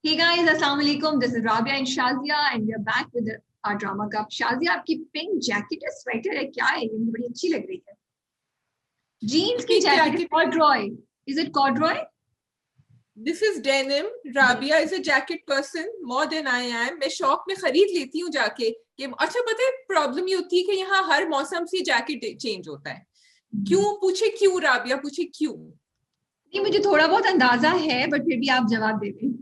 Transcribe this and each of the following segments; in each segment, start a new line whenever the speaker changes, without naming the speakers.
Hey guys, Assalamu alaikum. This is Rabia and Shazia and we are back with our drama cup. Shazia, आपकी pink jacket है, sweater है, क्या है? ये मुझे बड़ी अच्छी लग रही है. जीन्स की jacket, corduroy. Is it corduroy?
This is denim. Rabia is a jacket person more than I am. मैं शॉप में खरीद लेती हूँ जाके. कि अच्छा पता है प्रॉब्लम ये होती है कि यहाँ हर मौसम से जैकेट चेंज होता है. क्यों पूछे क्यों राबिया पूछे क्यों?
नहीं मुझे थोड़ा बहुत अंदाजा है बट फिर भी आप जवाब दे दें.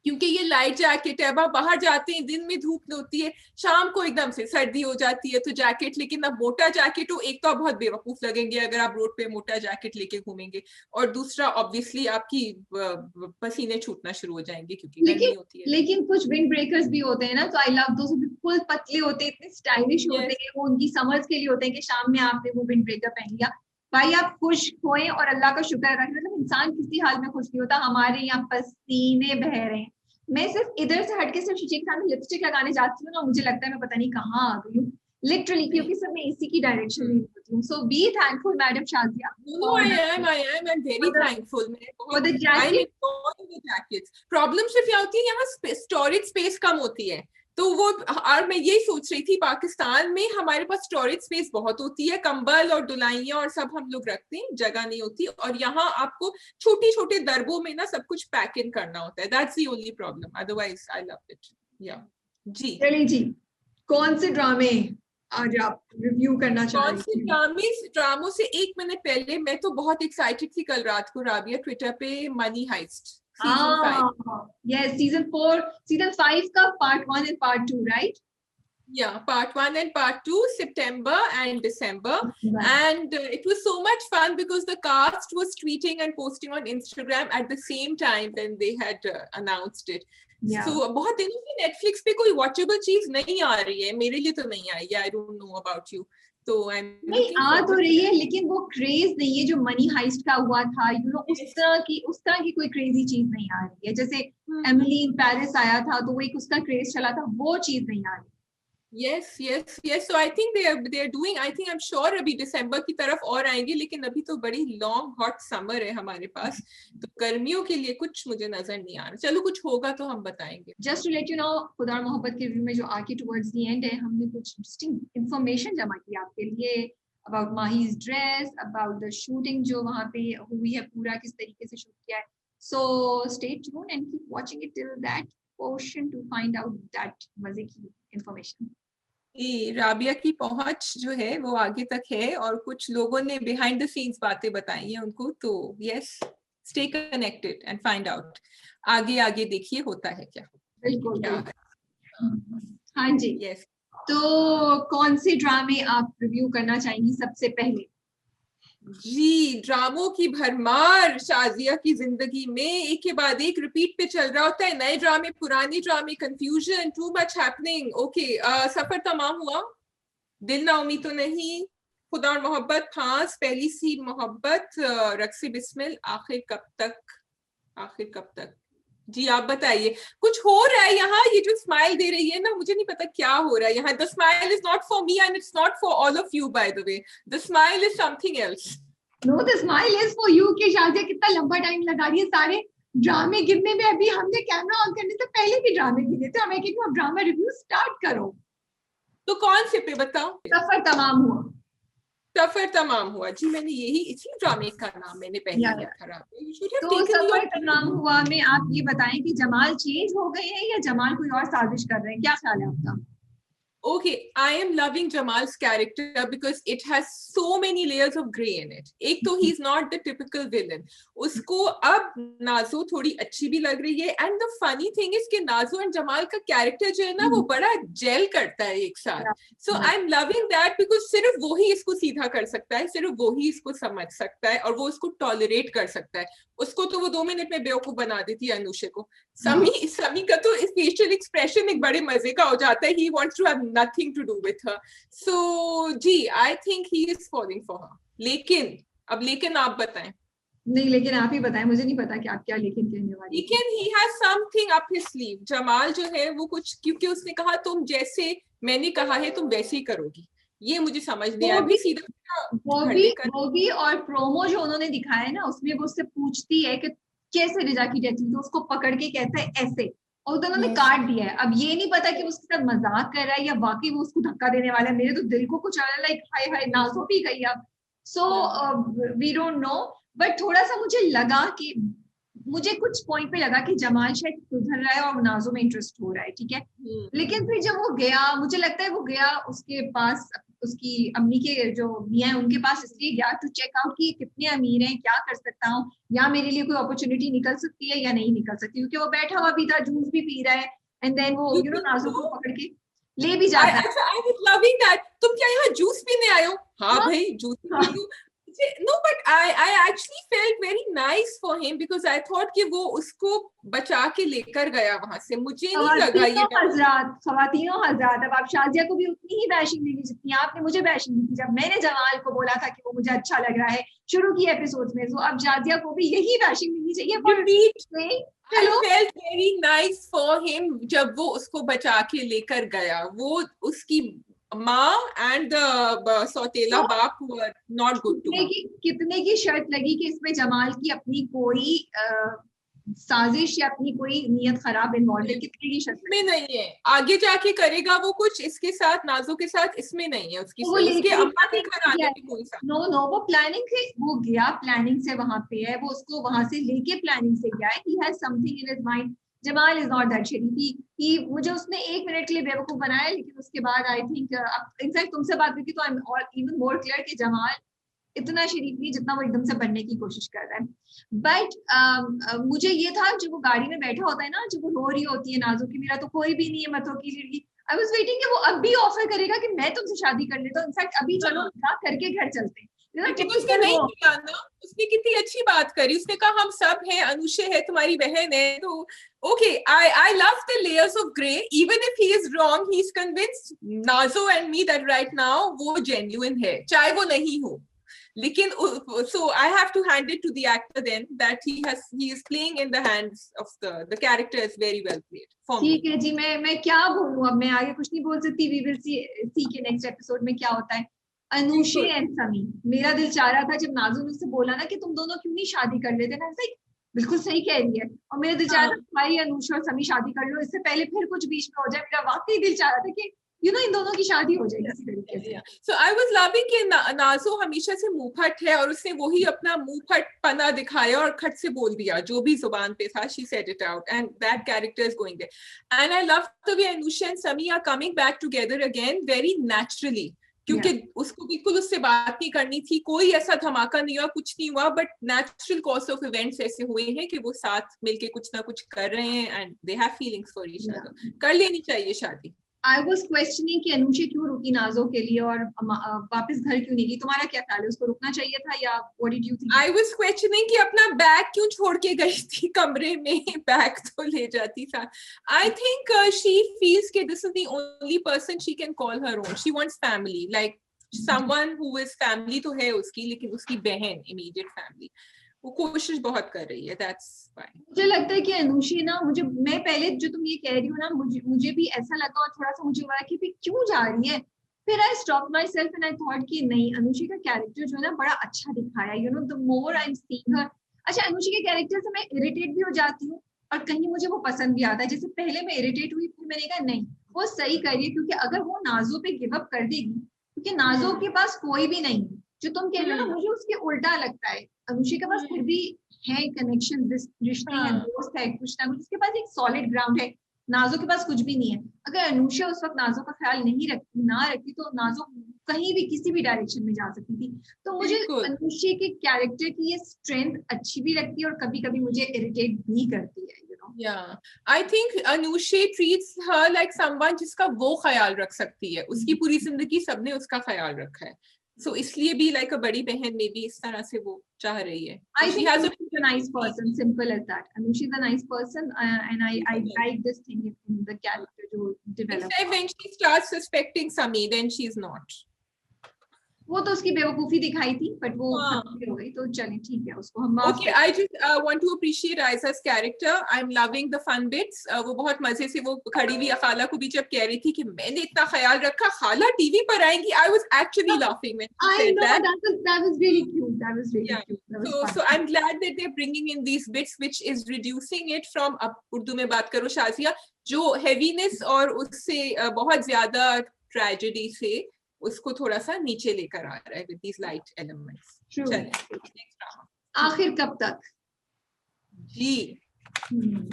क्योंकि ये लाइट जैकेट है. अब आप बाहर जाते हैं दिन में धूप होती है, शाम को एकदम से सर्दी हो जाती है तो जैकेट. लेकिन अब मोटा जैकेट हो, एक तो आप बहुत बेवकूफ लगेंगे अगर आप रोड पे मोटा जैकेट लेके घूमेंगे, और दूसरा ऑब्वियसली आपकी पसीने छूटना शुरू हो जाएंगे क्योंकि गर्मी होती है.
लेकिन कुछ विंड ब्रेकर्स भी होते हैं ना, तो आई लव दोस, बिल्कुल पतले होते हैं, इतने स्टाइलिश होते हैं. वो उनकी समर्स के लिए होते हैं कि शाम में आपने वो विंड ब्रेकर पहन लिया. भाई आप खुश होएं और अल्लाह का शुक्र रखें. मतलब इंसान किसी हाल में खुश नहीं होता. हमारे यहाँ पसीने बह रहे हैं. मैं सिर्फ इधर से हटके सिर्फ शीशे के सामने लिपस्टिक लगाने जाती हूँ ना, मुझे लगता है मैं पता नहीं कहाँ आ गई हूँ लिटरली, क्योंकि सब मैं इसी की डायरेक्शन में होती हूँ. So be thankful madam Shazia.
No, I'm very thankful.
For the
I'm
jacket.
enjoying the jackets. Problem सिर्फ क्या होती है, यहाँ स्टोरेज स्पेस कम होती है. तो वो, और मैं यही सोच रही थी, पाकिस्तान में हमारे पास स्टोरेज स्पेस बहुत होती है, कंबल और दुलाइयां और सब हम लोग रखते हैं, जगह नहीं होती. और यहाँ आपको छोटे छोटे दरबों में ना सब कुछ पैक इन करना होता है. That's the only problem, otherwise I love it. या जी
चलिए जी, कौन से ड्रामे आज आप रिव्यू करना चाह रही हैं?
कौन से ड्रामों से एक मिनट पहले मैं तो बहुत एक्साइटेड थी कल रात को राबिया, ट्विटर पे money heist
season 5. Yes, season 4, season 5 का part 1 and part 2, right?
Yeah, part 1 and part 2, September and December. And it was so much fun because the cast was tweeting and posting on Instagram at the same time when they had announced it. Yeah. So बहुत दिनों से Netflix पे कोई watchable चीज नहीं आ रही है, मेरे लिए तो नहीं आई है. I don't know about you. तो
नहीं आ तो रही है, लेकिन वो क्रेज नहीं है जो मनी हाइस्ट का हुआ था. यू नो उस तरह की कोई क्रेजी चीज नहीं आ रही है. जैसे एमिली इन पेरिस आया था तो वो एक उसका क्रेज चला था, वो चीज नहीं आ रही.
Yes. So I think they are doing. I think I'm sure अभी दिसंबर की तरफ और आएंगे, लेकिन अभी तो बड़ी लॉन्ग हॉट समर है हमारे पास, तो गर्मियों के लिए कुछ मुझे नजर नहीं आ रहा. चलो कुछ होगा तो हम बताएंगे.
Just to let you know, Khuda Aur मोहब्बत के रिव्यू में जो आके टुवर्ड्स द एंड है, हमने कुछ इंटरेस्टिंग इंफॉर्मेशन जमा की आपके लिए about Mahi's dress, about the shooting जो वहाँ पे हुई है, पूरा किस तरीके से शूट किया है. So stay tuned and keep watching it till that portion to find out that मजे की इंफॉर्मेशन.
राबिया की पहुंच जो है वो आगे तक है, और कुछ लोगों ने बिहाइंड द सीन्स बातें बताई हैं उनको. तो yes, stay connected and find out. आगे देखिए होता है क्या.
बिल्कुल. हाँ जी.
यस.
तो कौन से ड्रामे आप रिव्यू करना चाहेंगी सबसे पहले?
जी, ड्रामों की भरमार शाजिया की जिंदगी में, एक के बाद एक रिपीट पे चल रहा होता है. नए ड्रामे, पुराने ड्रामे, confusion, too much happening. Okay, सफर तमाम हुआ, दिल ना उम्मीद तो नहीं, खुदा और मोहब्बत, फांस, पहली सी मोहब्बत, रक्से बिस्मिल, आखिर कब तक. जी आप बताइए, कुछ हो रहा है यहाँ. ये जो स्माइल दे रही है ना, मुझे नहीं पता क्या हो रहा है यहाँ. The smile is not for me and it's not for all of you, by the way. The smile is something else.
No, the smile is for you. कि शाजिया कितना लंबा टाइम लगा रही है सारे ड्रामे गिनने में. अभी हमने कैमरा ऑन करने से पहले भी ड्रामे गिने थे. हमें कि तुम ड्रामा रिव्यू स्टार्ट करो.
तो कौन से पे बताओ?
सफर तमाम हुआ.
जी, मैंने यही इसी ड्रामे का नाम मैंने पहले लिया था.
तो सफर तमाम हुआ में आप ये बताएं कि जमाल चेंज हो गए हैं या जमाल कोई और साजिश कर रहे हैं, क्या ख्याल है आपका?
Okay, I am loving Jamal's character because it has so many layers of grey in it. एक तो he's not the typical villain. उसको अब नाजो थोड़ी अच्छी भी लग रही है. And the funny thing is कि नाजो and जमाल का character जो है ना, वो बड़ा जेल करता है एक साथ. So I'm loving that because सिर्फ वो ही इसको सीधा कर सकता है, सिर्फ वो ही इसको समझ सकता है, और वो इसको टॉलरेट कर सकता है. उसको तो वो 2 मिनट में बेवकूफ बना देती है अनुषे को. समी का तो फेशियल एक्सप्रेशन एक बड़े मजे का हो जाता है. He wants to have nothing to do with her. So ji, I think he is falling for her. लेकिन आप बताएं.
नहीं, लेकिन आप ही बताएं, मुझे नहीं पता कि आप क्या लेकिन कहने वाली.
लेकिन he has something up his sleeve. Jamal जो है वो कुछ, क्योंकि उसने कहा तुम जैसे मैंने कहा है तुम वैसे ही करोगी. ये मुझे समझ नहीं आया. अभी सीधा
वो भी और प्रोमो जो उन्होंने दिखाया है ना, उसमें वो उससे पूछती है कि कैसे रिजा की डेथ हुई, तो उसको पकड़ के कहता है ऐसे, और दोनों ने
Yes.
काट दिया है। अब ये नहीं पता कि वो उसके साथ मजाक कर रहा है या वाकई वो उसको धक्का देने वाला है। मेरे तो दिल को कुछ आ रहा है, लाइक हाय हाय नाज़ो भी गई अब। So we don't know, but थोड़ा सा मुझे लगा कि मुझे कुछ पॉइंट पे लगा कि जमाल शायद सुधर रहा है और नाज़ो में इंटरेस्ट हो रहा है, ठीक है। लेकिन फिर जब वो गया, मुझे लगता है वो गया उसके पास, उसकी अम्मी के जो मियाँ हैं उनके पास इसलिए गया टू चेक आउट कि कितने अमीर हैं, क्या कर सकता हूँ, या मेरे लिए कोई अपॉर्चुनिटी निकल सकती है या नहीं निकल सकती, क्योंकि वो बैठा हुआ भी था, जूस भी पी रहा है, एंड देन वो
You
यू नो
think
नाज़ो को
so?
पकड़ के ले भी जाता है।
I was loving that. तुम क्या यहाँ जूस पीने आए हो? हाँ
हाँ,
भाई जूस
हाँ,
पी लूं। No, but I actually felt very nice for him because I thought कि वो उसको बचा के लेकर गया वहां से। मुझे नहीं लगा ये
खवातीनों हजरात, अब आप शाजिया को भी उतनी ही बैशिंग देंगे जितनी आपने मुझे बैशिंग दी थी जब मैंने जमाल को बोला था कि वो मुझे अच्छा लग रहा है शुरू की एपिसोड में। तो अब शाजिया को भी यही बैशिंग देनी चाहिए।
I felt very nice for him जब वो उसको बचा के लेकर गया। वो उसकी माँ and the सौतेला बाप were not good to her.
कितने की शर्त लगी कि इसमें जमाल की अपनी कोई साजिश या अपनी कोई नियत खराब इन्वॉल्व है, कितने की शर्त
में नहीं है, आगे जाके करेगा वो कुछ इसके साथ, नाज़ो के साथ, इसमें नहीं है उसकी।
वो
उसके अम्मा के घर आने में कोई सा
नो नो, वो प्लानिंग से वो गया, प्लानिंग से वहां पे है, वो उसको वहां से लेके प्लानिंग से गया है। He has something in his mind. Jamal is not that शरीफ। ही मुझे उसने 1 मिनट के लिए बेवकूफ बनाया, लेकिन उसके बाद आई थिंक इनफैक्ट तुमसे बात करके तो I am even more clear कि जमाल इतना शरीफ नहीं जितना वो एकदम से बनने की कोशिश कर रहा है। बट मुझे ये था जब वो गाड़ी में बैठा होता है ना, जब वो रो रही होती है नाज़ो की मेरा तो कोई भी नहीं है मथो की लड़की, आई वाज वेटिंग कि वो अब भी ऑफर करेगा कि मैं तुमसे शादी कर लेता हूँ, इनफैक्ट अभी चलो निकाह करके घर चलते हैं।
उसने नहीं किया ना। उसने कितनी अच्छी बात करी, उसने कहा हम सब हैं, अनुषे है तुम्हारी बहन है। तो okay, I love the layers of grey. Even if he is wrong, he's convinced Nazo and me that right now वो genuine है, चाहे वो नहीं हो। लेकिन so I have to hand it to the actor then that he is playing in the hands of the character is very well played for me.
ठीक है जी, मैं क्या बोलूं, अब मैं आगे कुछ नहीं बोल सकती। वी विल सी के नेक्स्ट एपिसोड में क्या होता है। अनुषे एंड समी, मेरा दिल चाह रहा था जब नाज़ो ने उससे बोला ना कि तुम दोनों क्यों नहीं शादी कर लेते ना, ऐसा बिल्कुल सही कह रही है, और मेरा दिल चाह रहा था भाई अनुषा और समी शादी कर लो, इससे पहले फिर कुछ बीच में हो जाए। मेरा वाकई दिल चाह रहा था कि इन दोनों की शादी हो जाए किसी तरीके से।
So I was loving कि नाज़ो हमेशा से मुंहफट है, और उसने वही अपना मुंहफट पना दिखाया और खट से बोल दिया जो भी जुबान पे था। She said it out and that character is going there. And I love the way Anusha and Sami are coming back together again very naturally. क्योंकि उसको बिल्कुल उससे बात नहीं करनी थी, कोई ऐसा धमाका नहीं हुआ, कुछ नहीं हुआ, but natural course of events ऐसे हुए हैं कि वो साथ मिलके कुछ ना कुछ कर रहे हैं and they have feelings for each other. कर लेनी चाहिए शादी।
I was questioning कि अनुषा क्यों रुकी नाज़ो के लिए और वापस घर क्यों नहीं गई, तुम्हारा क्या ख्याल है, उसको रुकना चाहिए था या what did you think?
I was questioning कि अपना बैग क्यों छोड़ के गई थी कमरे में, बैग तो ले जाती था। I think she feels कि this is the only person she can call her own. She wants family, like someone who is family तो है उसकी, लेकिन उसकी बहन immediate family वो कोशिश बहुत कर रही है। That's why
मुझे लगता है कि अनुषी ना, मैं पहले जो तुम ये कह रही हो ना, मुझे भी ऐसा लगा और थोड़ा सा मुझे हुआ कि क्यों जा रही है। फिर I stop my self and I thought कि नहीं, अनुषी का कैरेक्टर जो है ना बड़ा अच्छा दिखाया, the more I am seeing हर। अच्छा, अनुषी के कैरेक्टर से मैं इरिटेट भी हो जाती हूँ और कहीं मुझे वो पसंद भी आता है। जैसे पहले मैं इरिटेट हुई, फिर मैंने कहा नहीं वो सही कर रही है, क्योंकि अगर वो नाज़ो पे गिव अप कर देगी, क्योंकि नाज़ो के पास कोई भी नहीं है, जो तुम कह रहे हो ना मुझे उसके उल्टा लगता है। अनुषी के पास फिर भी है कनेक्शन, रिश्ते हैं, दोस्त है, कुछ ना कुछ उसके पास एक सॉलिड ग्राउंड है। नाज़ो के पास कुछ भी नहीं है। अगर अनुषा उस वक्त नाज़ो का ख्याल नहीं रखती तो नाज़ो कहीं भी किसी भी डायरेक्शन में जा सकती थी। तो मुझे अनुषा के कैरेक्टर की ये स्ट्रेंथ अच्छी भी लगती है और कभी कभी मुझे इरिटेट भी करती है।
Yeah, I think Anusha treats her like someone जिसका वो ख्याल रख सकती है। उसकी पूरी जिंदगी सबने उसका ख्याल रखा है, so इसलिए भी like a बड़ी बहन में भी इस तरह से वो चाह रही है।
I think she's a nice person, simple as that. Anusha is a nice person, and I like this thing in the character जो develop.
Except when she starts suspecting Sami, then she's not.
वो तो उसकी बेवकूफी दिखाई थी, but वो
हाँ.
खत्म हो गई, तो चलिए ठीक है, उसको हम माफ
Okay, I just want to appreciate Aiza's character. I'm loving the fun bits. वो बहुत मजे से वो खड़ी हुई खाला को भी जब कह रही थी कि मैंने इतना ख्याल रखा, खाला टीवी पर आएंगी. I was actually laughing when she
I
said
know,
that.
that was really cute. That was really
Yeah.
cute. That was
So
fun.
I'm glad that they're bringing in these bits, which is reducing it from, अब उर्दू में बात करो शाजिया, जो heaviness और उससे बहुत ज्यादा tragedy से उसको थोड़ा सा नीचे लेकर आ रहा है with these light elements.
True.
चलिए next drama.
आखिर कब तक?
जी.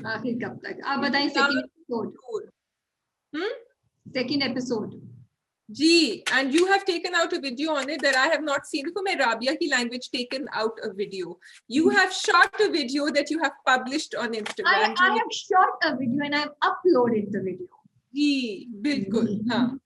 आखिर कब तक? आप बताएं सेकंड एपिसोड. Second episode.
जी, and you have taken out a video on it that I have not seen. देखो मैं राबिया की language taken out a video. You have shot a video that you have published on Instagram.
I have shot a video and I have uploaded the video.
जी, बिल्कुल. हाँ.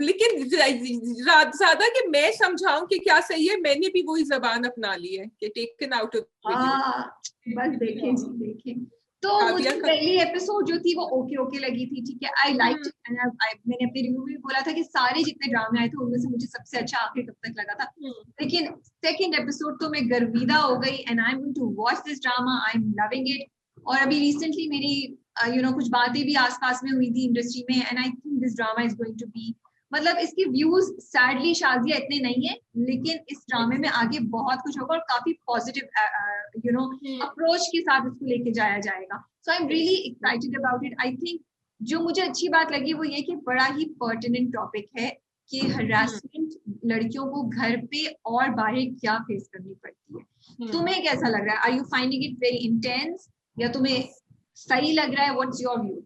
लेकिन ज्यादा कि मैं समझाऊं कि क्या सही है, मैंने भी वही जबान अपना ली है कि टेकन आउट ऑफ वीडियो.
बस देखें जी, देखें. तो मुझे पहली एपिसोड जो थी वो ओके ओके लगी थी, ठीक है. आई लाइक्ड इट एंड मैंने अपने रिव्यू में बोला था कि सारे जितने ड्रामे आए थे उनमें से मुझे सबसे अच्छा आखिर कब तक लगा था. लेकिन सेकंड एपिसोड तो मैं गर्विदा हो गई and I am going to watch this drama. I am loving it. और अभी रिसेंटली मेरी कुछ बातें भी आसपास में हुई थी इंडस्ट्री में and I think this drama is going to be, मतलब इसके व्यूज सैडली शाजिया इतने नहीं है, लेकिन इस ड्रामे में आगे बहुत कुछ होगा और काफी पॉजिटिव अप्रोच के साथ इसको लेके जाया जाएगा. So I am really excited about it. I think जो मुझे अच्छी बात लगी वो ये कि बड़ा ही पर्टिनेंट टॉपिक है कि हरासमेंट लड़कियों को घर पे और बाहर क्या फेस करनी पड़ती है. तुम्हें कैसा लग रहा है? Are you finding it very intense या तुम्हें सही लग रहा है? What's your view?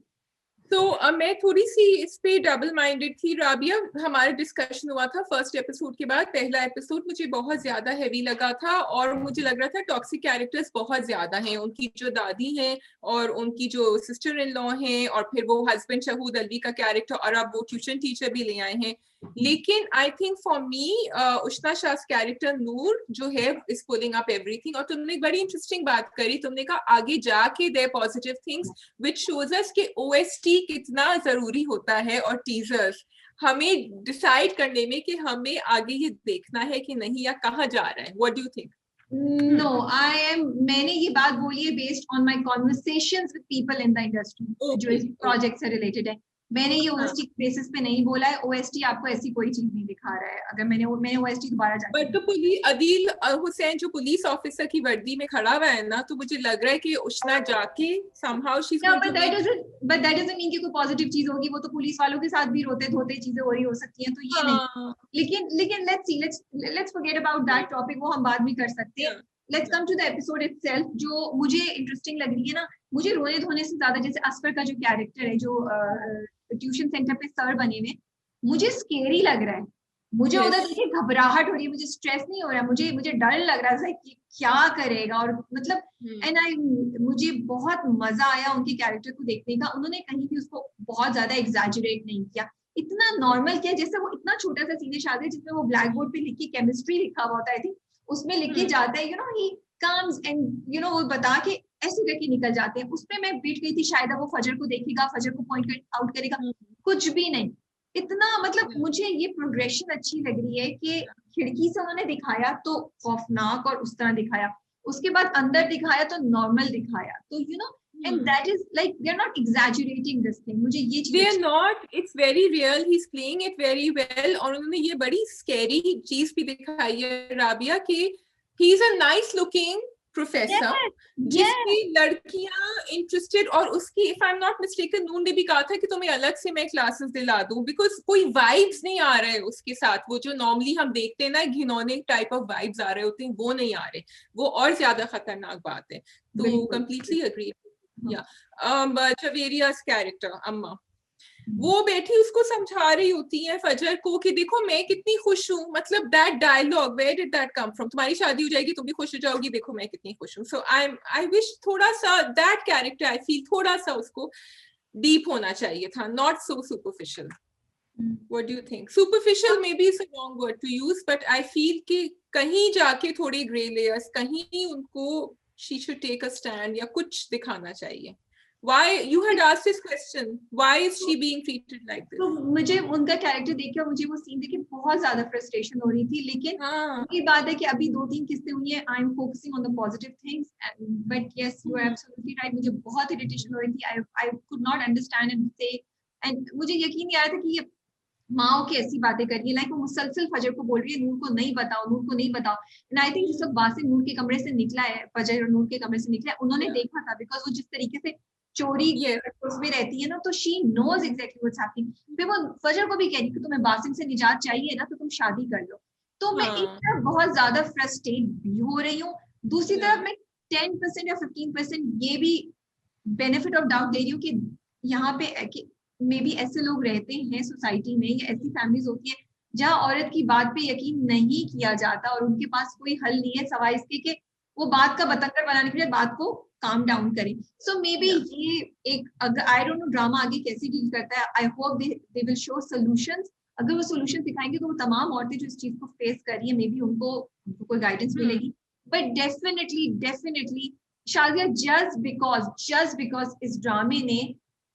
तो मैं थोड़ी सी इस पे डबल माइंडेड थी राबिया. हमारा डिस्कशन हुआ था फर्स्ट एपिसोड के बाद. पहला एपिसोड मुझे बहुत ज्यादा हैवी लगा था और मुझे लग रहा था टॉक्सिक कैरेक्टर्स बहुत ज्यादा हैं. उनकी जो दादी हैं और उनकी जो सिस्टर इन लॉ हैं और फिर वो हस्बैंड शहूद अलवी का कैरेक्टर और अब वो ट्यूशन टीचर भी ले आए हैं. लेकिन I think for me Ushna Shah character Noor जो है इज पुलिंग अप एवरीथिंग. और तुमने एक बड़ी इंटरेस्टिंग बात करी. तुमने कहा आगे जाके there positive things which shows us कि ओएसटी कितना जरूरी होता है और टीजर्स हमें डिसाइड करने में कि हमें आगे ये देखना है कि नहीं या कहाँ जा रहा है. What do you think?
No, मैंने ये बात बोली है based on my conversations with people in the industry जो इस प्रोजेक्ट से रिलेटेड है. मैंने ये ओएसटी बेसिस पे नहीं बोला है. ओएसटी आपको ऐसी कोई चीज नहीं दिखा रहा है. अगर मैंने ओएसटी दोबारा जाके
बट तो अदील हुसैन जो पुलिस ऑफिसर की वर्दी में खड़ा हुआ है ना, तो मुझे लग रहा है कि उशना जाके somehow she's going to
but that doesn't mean कि कोई पॉजिटिव चीज होगी. वो तो पुलिस वालों के साथ भी रोते धोते चीजें हो रही हो सकती हैं, तो ये नहीं. लेकिन let's forget about that topic. वो हम बाद में कर सकते हैं. Let's come to the episode itself. जो मुझे इंटरेस्टिंग लग रही है ना, मुझे रोने धोने से ज्यादा जैसे असफर का जो कैरेक्टर है जो ट्यूशन सेंटर पे सर बने हुए, मुझे स्केरी लग रहा है. मुझे उधर देखिए घबराहट हो रही है. मुझे स्ट्रेस नहीं हो रहा है. मुझे डर लग रहा है कि क्या करेगा. और मतलब मुझे बहुत मजा आया उनके कैरेक्टर को देखने का. उन्होंने कहीं भी उसको बहुत ज्यादा एग्जैजरेट नहीं किया. इतना नॉर्मल किया जैसे वो इतना छोटा सा सीने शादी जिसमें वो ब्लैक बोर्ड पे लिख के केमिस्ट्री लिखा हुआ होता है, आई थिंक उसमें लिख के जाता है. ही कम्स एंड वो बता के ऐसे करके निकल जाते हैं. उसमें मैं बैठ गई थी शायद वो फजर को देखेगा, फजर को पॉइंट आउट करेगा. कुछ भी नहीं. इतना मतलब मुझे ये प्रोग्रेशन अच्छी लग रही है कि खिड़की से उन्होंने दिखाया तो खौफनाक और उस तरह दिखाया, उसके बाद अंदर दिखाया तो नॉर्मल दिखाया. तो and that is like they're not exaggerating this thing. मुझे ये चीज
they're not, it's very real. He's playing it very well. और उन्होंने ये बड़ी scary चीज भी दिखाई है राबिया कि he's a nice looking professor जिसकी लड़कियां इंटरेस्टेड. और उसकी if I am not mistaken नून ने भी कहा था कि तुम्हें अलग से मैं क्लासेस दिला दूं बिकॉज कोई वाइब्स नहीं आ रहे उसके साथ. वो जो नॉर्मली हम देखते हैं ना घिनौने टाइप ऑफ वाइब्स आ रहे होते हैं वो नहीं आ रहे. वो और ज्यादा खतरनाक बात है. तो कंप्लीटली अग्री. चवेरिया's कैरेक्टर अम्मा वो बैठी उसको समझा रही होती है फजर को कि देखो मैं कितनी खुश हूँ. मतलब that dialogue where did that come from? तुम्हारी शादी हो जाएगी तुम भी खुश हो जाओगी, देखो मैं कितनी खुश हूँ. सो आई विश थोड़ा सा दैट कैरेक्टर आई फील थोड़ा सा उसको डीप होना चाहिए था, not so superficial. What do you think? Superficial maybe is a wrong word to use but I feel कि कहीं जाके थोड़ी ग्रे लेयर्स, कहीं उनको she should take a stand या कुछ दिखाना चाहिए. Why you had asked this question? Why is she being treated like this?
तो मुझे उनका कैरेक्टर देख के, मुझे वो सीन देख के बहुत ज्यादा फ्रस्ट्रेशन हो रही थी, लेकिन ये बात है कि अभी 2-3 किस्तें हुई हैं, I am focusing on the positive things, but yes you are absolutely right, मुझे बहुत इरिटेशन हो रही थी, I could not understand end से, एंड मुझे यकीन नहीं आ रहा था कि ये माओ की ऐसी बातें कर रही है, लाइक वो मुसलसल फजर को बोल रही है नूर को नहीं बताओ, नूर को नहीं बताओ, एंड आई थिंक सब बासिम नूर के कमरे से निकला है, फजर और नूर के कमरे से निकला है, उन्होंने देखा था, बिकॉज वो जिस तरीके से चोरी उसमें रहती है ना, तो she knows exactly what's happening. फिर वो फजर को भी कह रही कि तुम्हें बासिम से निजात चाहिए ना, तो तुम शादी कर लो। तो मैं एक तरफ बहुत ज्यादा फ्रस्ट्रेट भी हो रही हूँ, दूसरी तरफ मैं 10% या 15% ये भी बेनिफिट ऑफ डाउट दे रही हूँ कि यहाँ पे मे बी ऐसे लोग रहते हैं सोसाइटी में, या ऐसी फैमिलीज होती है जहाँ औरत की बात पे यकीन नहीं किया जाता और उनके पास कोई हल नहीं है सवाए इसके कि वो बात का बतंगड़ बनाने के लिए बात को काम डाउन करें। सो मे बी ये एक, अगर आई डोंट नो ड्रामा आगे कैसे डील करता है, I hope they will show solutions. अगर वो सॉल्यूशन दिखाएंगे तो वो तमाम औरतें जो इस चीज को फेस कर रही है, मे बी उनको कोई गाइडेंस मिलेगी। But definitely Shadiya, just because इस ड्रामे ने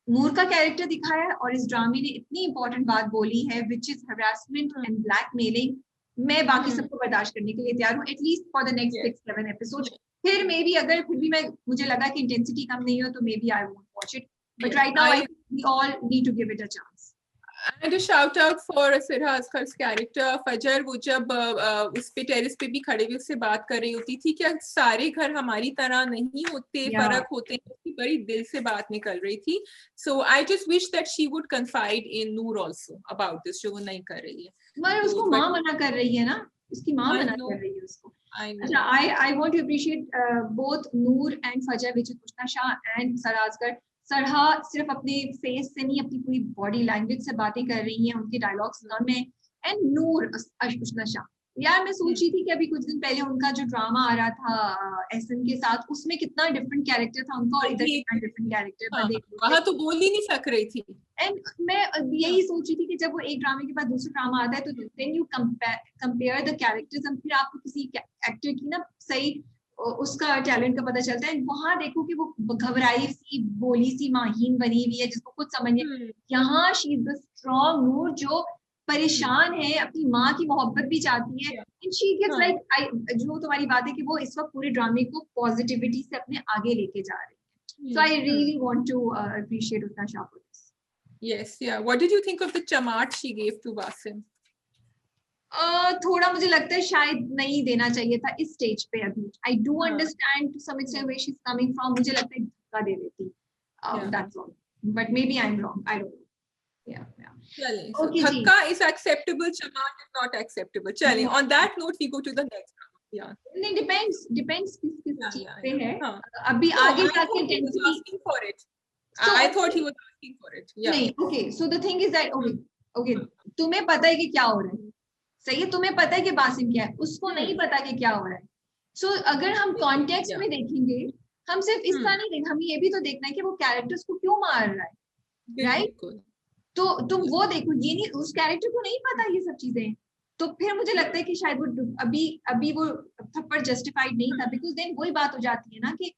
नूर का कैरेक्टर दिखाया है और इस ड्रामे ने इतनी इंपॉर्टेंट बात बोली है which is harassment and blackmailing, मैं बाकी सबको बर्दाश्त करने के लिए तैयार हूँ, at least for the next 6-7 episode. फिर मे बी अगर फिर भी मुझे लगा कि इंटेंसिटी कम नहीं हो तो maybe I won't watch it, but right now I we all need to give it a chance.
And a shout out for Sirha Asghar's character फजर, वो जब उस पे टेरेस पे भी खड़े हुए उससे बात कर रही होती थी कि सारे घर हमारी तरह नहीं होते, फर्क होते हैं, उसकी बड़ी दिल से बात निकल रही थी। So I just wish that she would confide in Noor also about this, जो वो नहीं कर रही है।
मगर उसको माँ मना कर रही है ना, उसकी माँ मना कर रही है उसको। अच्छा, I want to appreciate both Noor and Fajr, which is Ushna Shah and Sirha Asghar। सरहा सिर्फ अपने फेस से नहीं, अपनी पूरी बॉडी लैंग्वेज से बातें कर रही हैं, उनके डायलॉग्स में। एंड नूर उशना शाह, यार मैं सोच रही थी कि अभी कुछ दिन पहले उनका जो ड्रामा आ रहा था एहसन के साथ, उसमें कितना डिफरेंट कैरेक्टर था उनका और इधर कितना डिफरेंट कैरेक्टर,
वहां तो बोल ही नहीं सक रही थी।
एंड मैं यही सोच रही थी कि जब वो एक ड्रामे के बाद दूसरा ड्रामा आता है तो then you compare the characters, फिर आपको किसी एक्टर की ना सही उसका टैलेंट का पता चलता है। वहां देखो कि वो घबराई सी बोली सी माहीन बनी हुई है जिसको कुछ समझ नहीं, यहाँ शी इज द स्ट्रॉन्ग नूर जो परेशान है, अपनी माँ की मोहब्बत भी चाहती है, एंड शी गिव्स लाइक जो तुम्हारी बात है कि वो इस वक्त पूरे ड्रामे को पॉजिटिविटी से अपने आगे लेके जा रही है। So I really want to appreciate Ushna Shah for this.
Yes, yeah. What did you think of the chamat she gave to Wasim?
थोड़ा मुझे लगता है शायद नहीं देना चाहिए था इस स्टेज पे अभी। I do understand to some extent where she is coming from, मुझे लगता है धक्का दे देती, that's all, but maybe I am wrong, I don't know.
चलिए, धक्का is acceptable, chamat is not acceptable. चलिए, on that note we go to the next round. Yeah,
नहीं, depends किस चीज पे है। अभी आगे जाके intensity
for it. I thought he was asking for it. Yeah.
नहीं, okay, so the thing is that okay, तुम्हें पता है कि क्या हो रहा है, सही है, तुम्हें पता है कि बासिम क्या है, उसको नहीं पता कि क्या हो रहा है। सो अगर हम कॉन्टेक्स्ट में देखेंगे, हम सिर्फ इसका नहीं देखें, हमें ये भी तो देखना है कि वो कैरेक्टर्स को क्यों मार रहा है, राइट? तो तुम वो देखो, ये नहीं, उस कैरेक्टर को नहीं पता ये सब चीजें, तो फिर मुझे लगता है कि शायद वो अभी वो थप्पड़ जस्टिफाइड नहीं था, बिकॉज देन वही बात हो जाती है ना कि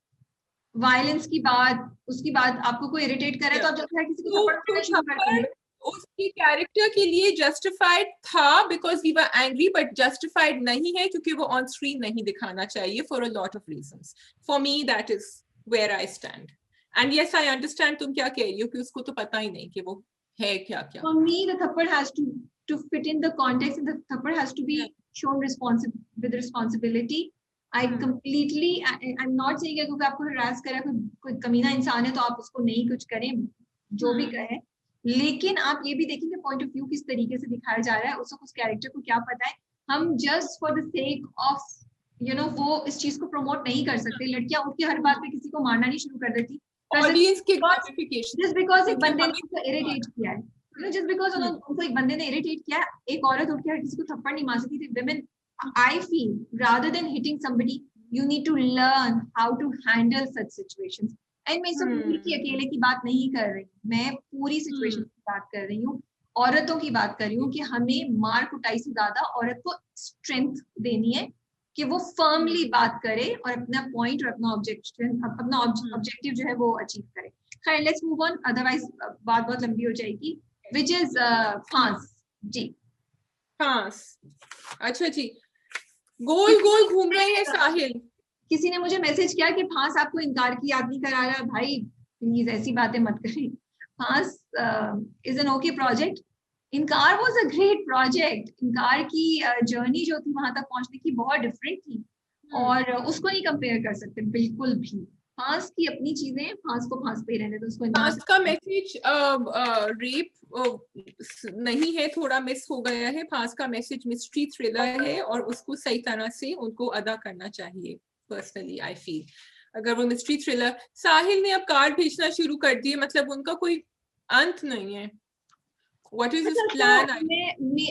वायलेंस की बात, उसकी बात, आपको कोई इरिटेट करे तो आप जल्दी किसी को थप्पड़ मारना शुरू कर देंगे।
उसकी कैरेक्टर के लिए जस्टिफाइड था because we were angry, but justified नहीं है क्योंकि वो ऑन स्क्रीन नहीं दिखाना चाहिए for a lot of reasons. For me that is where I stand, and yes I understand तुम क्या कह रही हो कि उसको तो पता ही नहीं कि वो है क्या क्या।
For me the thappad has to fit in the context, and the thappad has to be shown with responsibility. I completely, I'm not saying कि आपको harass करा, कोई कमीना इंसान है तो आप उसको नहीं कुछ करें, जो भी कहे, लेकिन आप ये भी देखेंगे पॉइंट ऑफ व्यू किस तरीके से दिखाया जा रहा है, उसको उस कैरेक्टर को क्या पता है। हम just for the sake of वो इस चीज को प्रमोट नहीं कर सकते। लड़कियां उठ के हर बात पे किसी को मारना नहीं शुरू कर देती जस्ट बिकॉज एक बंदे ने उसको इरिटेट किया है, जस्ट बिकॉज उनको एक बंदे ने इरिटेट किया, एक औरत उठ के हर किसी को थप्पड़ नहीं मार सकती थी। women, I feel, rather than hitting somebody, you need to learn how to handle such situations. And मैं सब की अकेले की बात नहीं कर रही, मैं पूरी सिचुएशन की बात कर रही हूँ, औरतों की बात कर रही हूँ कि हमें मार कुटाई से ज्यादा औरत को स्ट्रेंथ देनी है कि वो फर्मली बात करे और अपना पॉइंट और अपना ऑब्जेक्टिव जो है वो अचीव करे। खैर लेट्स मूव ऑन, अदरवाइज बात बहुत लंबी हो जाएगी। विच इज फांस जी।
फांस, अच्छा जी, गोल गोल घूम रहे हैं साहिल।
किसी ने मुझे मैसेज किया कि फांस आपको इनकार की याद नहीं करा रहा। भाई प्लीज ऐसी बातें मत करें। फांस इज एन ओके प्रोजेक्ट। इनकार वाज अ ग्रेट प्रोजेक्ट। इनकार की जर्नी जो थी वहां तक पहुंचने की बहुत डिफरेंट थी और उसको नहीं कंपेयर कर सकते बिल्कुल भी। फांस की अपनी चीजें, फांस को फांस पे ही रहने दो, उसको
फांस का मैसेज रेप नहीं है, थोड़ा मिस हो गया है। फांस का मैसेज मिस्ट्री थ्रिलर है और उसको सही तरह से उनको अदा करना चाहिए। पर्सनली आई फील अगर वो मिस्ट्री थ्रिलर, साहिल ने अब कार्ड भेजना शुरू कर दिए, मतलब उनका कोई अंत नहीं है। What is his plan?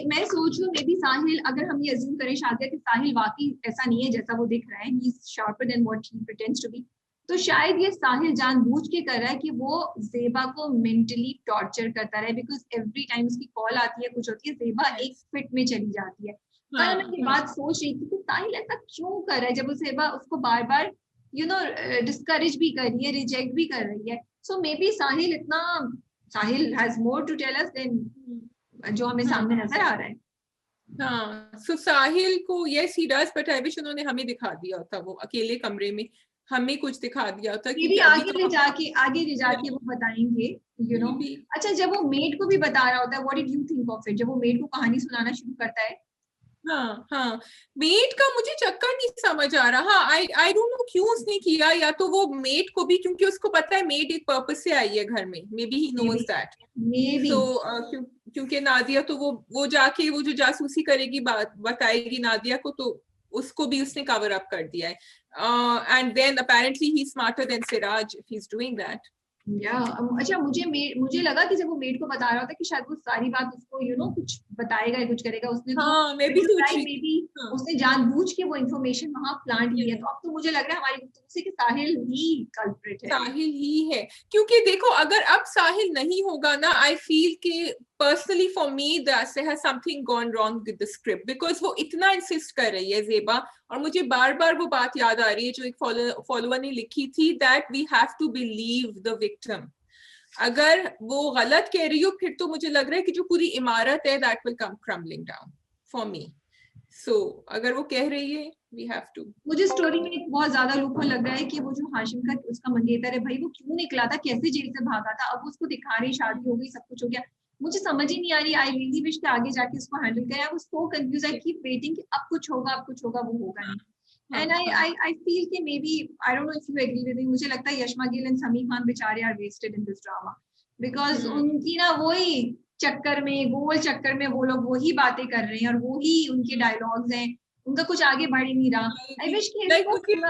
मैं सोच रही हूँ मे बी साहिल, अगर हम ये अज्यूम करें शायद कि साहिल वाकई ऐसा नहीं है जैसा वो दिख रहा है, he is sharper than what he pretends to be, तो शायद ये साहिल जानबूझ के कर रहा है कि वो जेबा को मेंटली टॉर्चर करता रहे, बिकॉज एवरी टाइम उसकी कॉल आती है, कुछ होती है, जेबा एक फिट में चली जाती है। कल मैं ये बात सोच रही थी कि साहिल ऐसा क्यों कर रहा है जब जेबा उसको बार बार डिस्करेज भी कर रही है, रिजेक्ट भी कर रही है। So maybe Sahil has more to tell us than जो हमें सामने नजर आ रहा है।
हाँ, सो साहिल को yes he does, but I wish उन्होंने हमें दिखा दिया होता, वो अकेले कमरे में हमें कुछ दिखा दिया होता।
कि आगे ले जाके वो बताएंगे अच्छा जब वो मेड को भी बता रहा होता है, what did you think of it, जब वो मेड को कहानी सुनाना शुरू करता है।
हाँ हाँ, मेड का मुझे चक्कर नहीं समझ आ रहा। आई डोंट नो क्यों उसने किया, या तो वो मेड को भी, क्योंकि उसको पता है मेड एक पर्पस से आई है घर में, maybe he knows that. So क्योंकि नादिया तो वो जाके वो जो जासूसी करेगी, बात बताएगी नादिया को, तो उसको भी उसने कवर अप कर दिया है। And then apparently he smarter than Siraj if he is doing that.
अच्छा मुझे लगा कि जब वो मेड को बता रहा होता कि शायद वो सारी बात उसको कुछ बताएगा, कुछ करेगा, उसने
हाँ, मैं भी सोच रही थी
उसने जानबूझ के वो इन्फॉर्मेशन वहां प्लांट की है। तो अब तो मुझे लग रहा है हमारी गुफ्तगू से कि साहिल ही कल्प्रिट है।
साहिल ही है, क्योंकि देखो अगर अब साहिल नहीं होगा ना, आई फील कि personally for me there has something gone wrong with the script, because वो इतना इंसिस्ट कर रही है जेबा, और मुझे बार बार वो बात याद आ रही है जो एक फॉलोअर ने लिखी थी, that we have to believe the victim. अगर वो गलत कह रही हो फिर तो मुझे लग रहा है कि जो पूरी इमारत है that will come crumbling down for me. So अगर वो कह रही है we have to।
मुझे स्टोरी में एक बहुत ज्यादा लूपहोल लग रहा है कि वो जो हाशिम का उसका मंगेतर है, भाई वो क्यों निकला था, कैसे जेल से भागा था, अब उसको दिखा रही, शादी हो गई, सब कुछ हो गया, मुझे समझ ही नहीं आ रही। आई रियली विश कि आगे जाके उसको हैंडल करें। I was so confuse, I keep waiting कि अब कुछ होगा, वो होगा नहीं। एंड आई फील कि maybe, I don't know if you agree with me, मुझे लगता है यशमा गिल एंड समी खान बेचारे are wasted in this drama, because उनकी ना वही चक्कर में, गोल चक्कर में वो लोग वही बातें कर रहे हैं और वही उनके डायलॉग्स हैं, उनका कुछ आगे बढ़ ही नहीं रहा। आई विश कि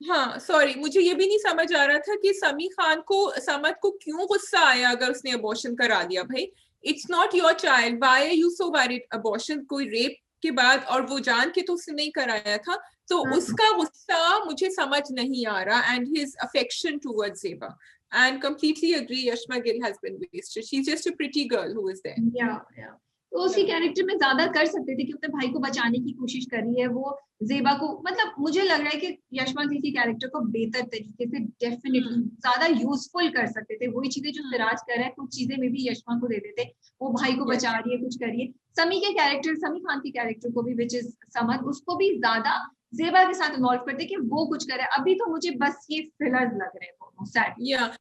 हाँ सॉरी, मुझे ये भी नहीं समझ आ रहा था कि समी खान को, समद को क्यों गुस्सा आया अगर उसने अबॉर्शन करा दिया। भाई it's not your child, why are you so worried. Abortion कोई रेप के बाद, और वो जान के तो उसने नहीं कराया था, तो उसका गुस्सा मुझे समझ नहीं आ रहा। एंड हिज अफेक्शन टुवर्ड्स जेबा, and completely agree, Yashma Gill has been wasted. She's just a pretty girl who is there.
Yeah. तो उसकी कैरेक्टर में ज्यादा कर सकते थे कि अपने भाई को बचाने की कोशिश कर रही है वो जेबा को, मतलब मुझे लग रहा है कि यशमा गिल की कैरेक्टर को बेहतर तरीके से डेफिनेटली ज्यादा यूजफुल कर सकते थे। वही चीजें जो सिराज कर रहा है, कुछ चीजें में भी यशमा को दे देते, वो भाई को बचा रही है, कुछ करिए। समी खान के कैरेक्टर को भी, विच इज समद, उसको भी ज्यादा जेबा के साथ इन्वॉल्व करते कि वो कुछ करे। अभी तो मुझे बस ये फिलर्स लग रहे हैं दोनों सैड।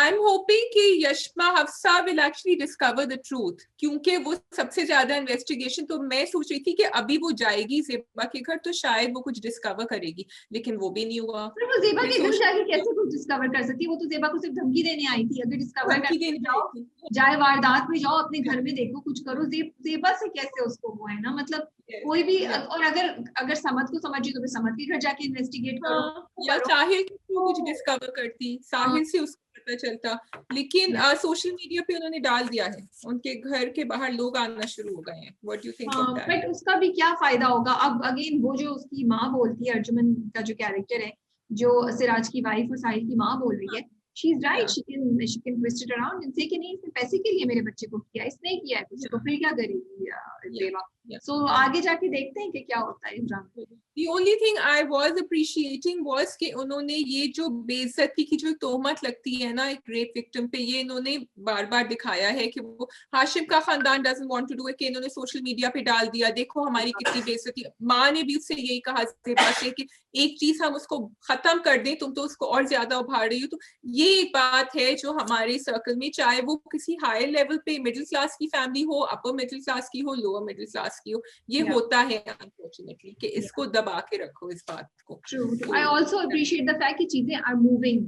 I'm hoping कि Yashma Hafsa will actually discover the truth, क्योंकि वो सबसे ज्यादा इन्वेस्टिगेशन, तो मैं सोच रही थी कि अभी वो जाएगी जेबा के घर तो शायद वो कुछ डिस्कवर करेगी, लेकिन वो भी नहीं हुआ।
पर वो जेबा के घर जाके कैसे कुछ डिस्कवर कर सकती है? वो तो जेबा को सिर्फ धमकी देने आई थी। अगर डिस्कवर करके जाओ, जाए वारदात में जाओ, अपने घर में देखो, कुछ करो, जेबा से कैसे उसको वो है ना, मतलब कोई भी। और अगर समद को समझी तो समद के घर जाके इन्वेस्टिगेट करो,
या साहिल कुछ डिस्कवर करती, साहिल से उसको पता चलता। लेकिन सोशल मीडिया पे उन्होंने डाल दिया है, उनके घर के बाहर लोग आना शुरू हो गए हैं। What do you think of that?
But उसका भी क्या फायदा होगा? अब अगेन वो जो उसकी माँ बोलती है, अर्जुमन का जो कैरेक्टर है, जो सिराज की वाइफ और साहिल की माँ बोल रही है, she is right, she can twist it around and से कि नहीं, इसने पैसे के लिए मेरे बच्चे को किया, इसने किया है कुछ, तो फिर क्या करेगी जेबा? सो आगे जाके देखते हैं कि क्या होता है इस ड्रामा में।
The only thing I was appreciating was कि उन्होंने ये जो बेइज्जती की जो तोहमत लगती है ना एक रेप विक्टिम पे, ये इन्होंने बार बार दिखाया है कि वो हाशिम का खानदान doesn't want to do it, कि इन्होंने सोशल मीडिया पे डाल दिया, देखो हमारी कितनी बेइज्जती। माँ ने भी उससे यही कहा से कि एक चीज हम उसको खत्म कर दें, तुम तो उसको और ज्यादा उभार रही हो। तो ये एक बात है जो हमारे सर्कल में, चाहे वो किसी हायर लेवल पे मिडिल क्लास की फैमिली हो, अपर मिडिल क्लास की हो, लोअर मिडिल क्लास की हो, ये होता है अनफॉर्चुनेटली कि इसको दबा के रखो इस बात को।
True. I also appreciate the fact कि चीजें are moving,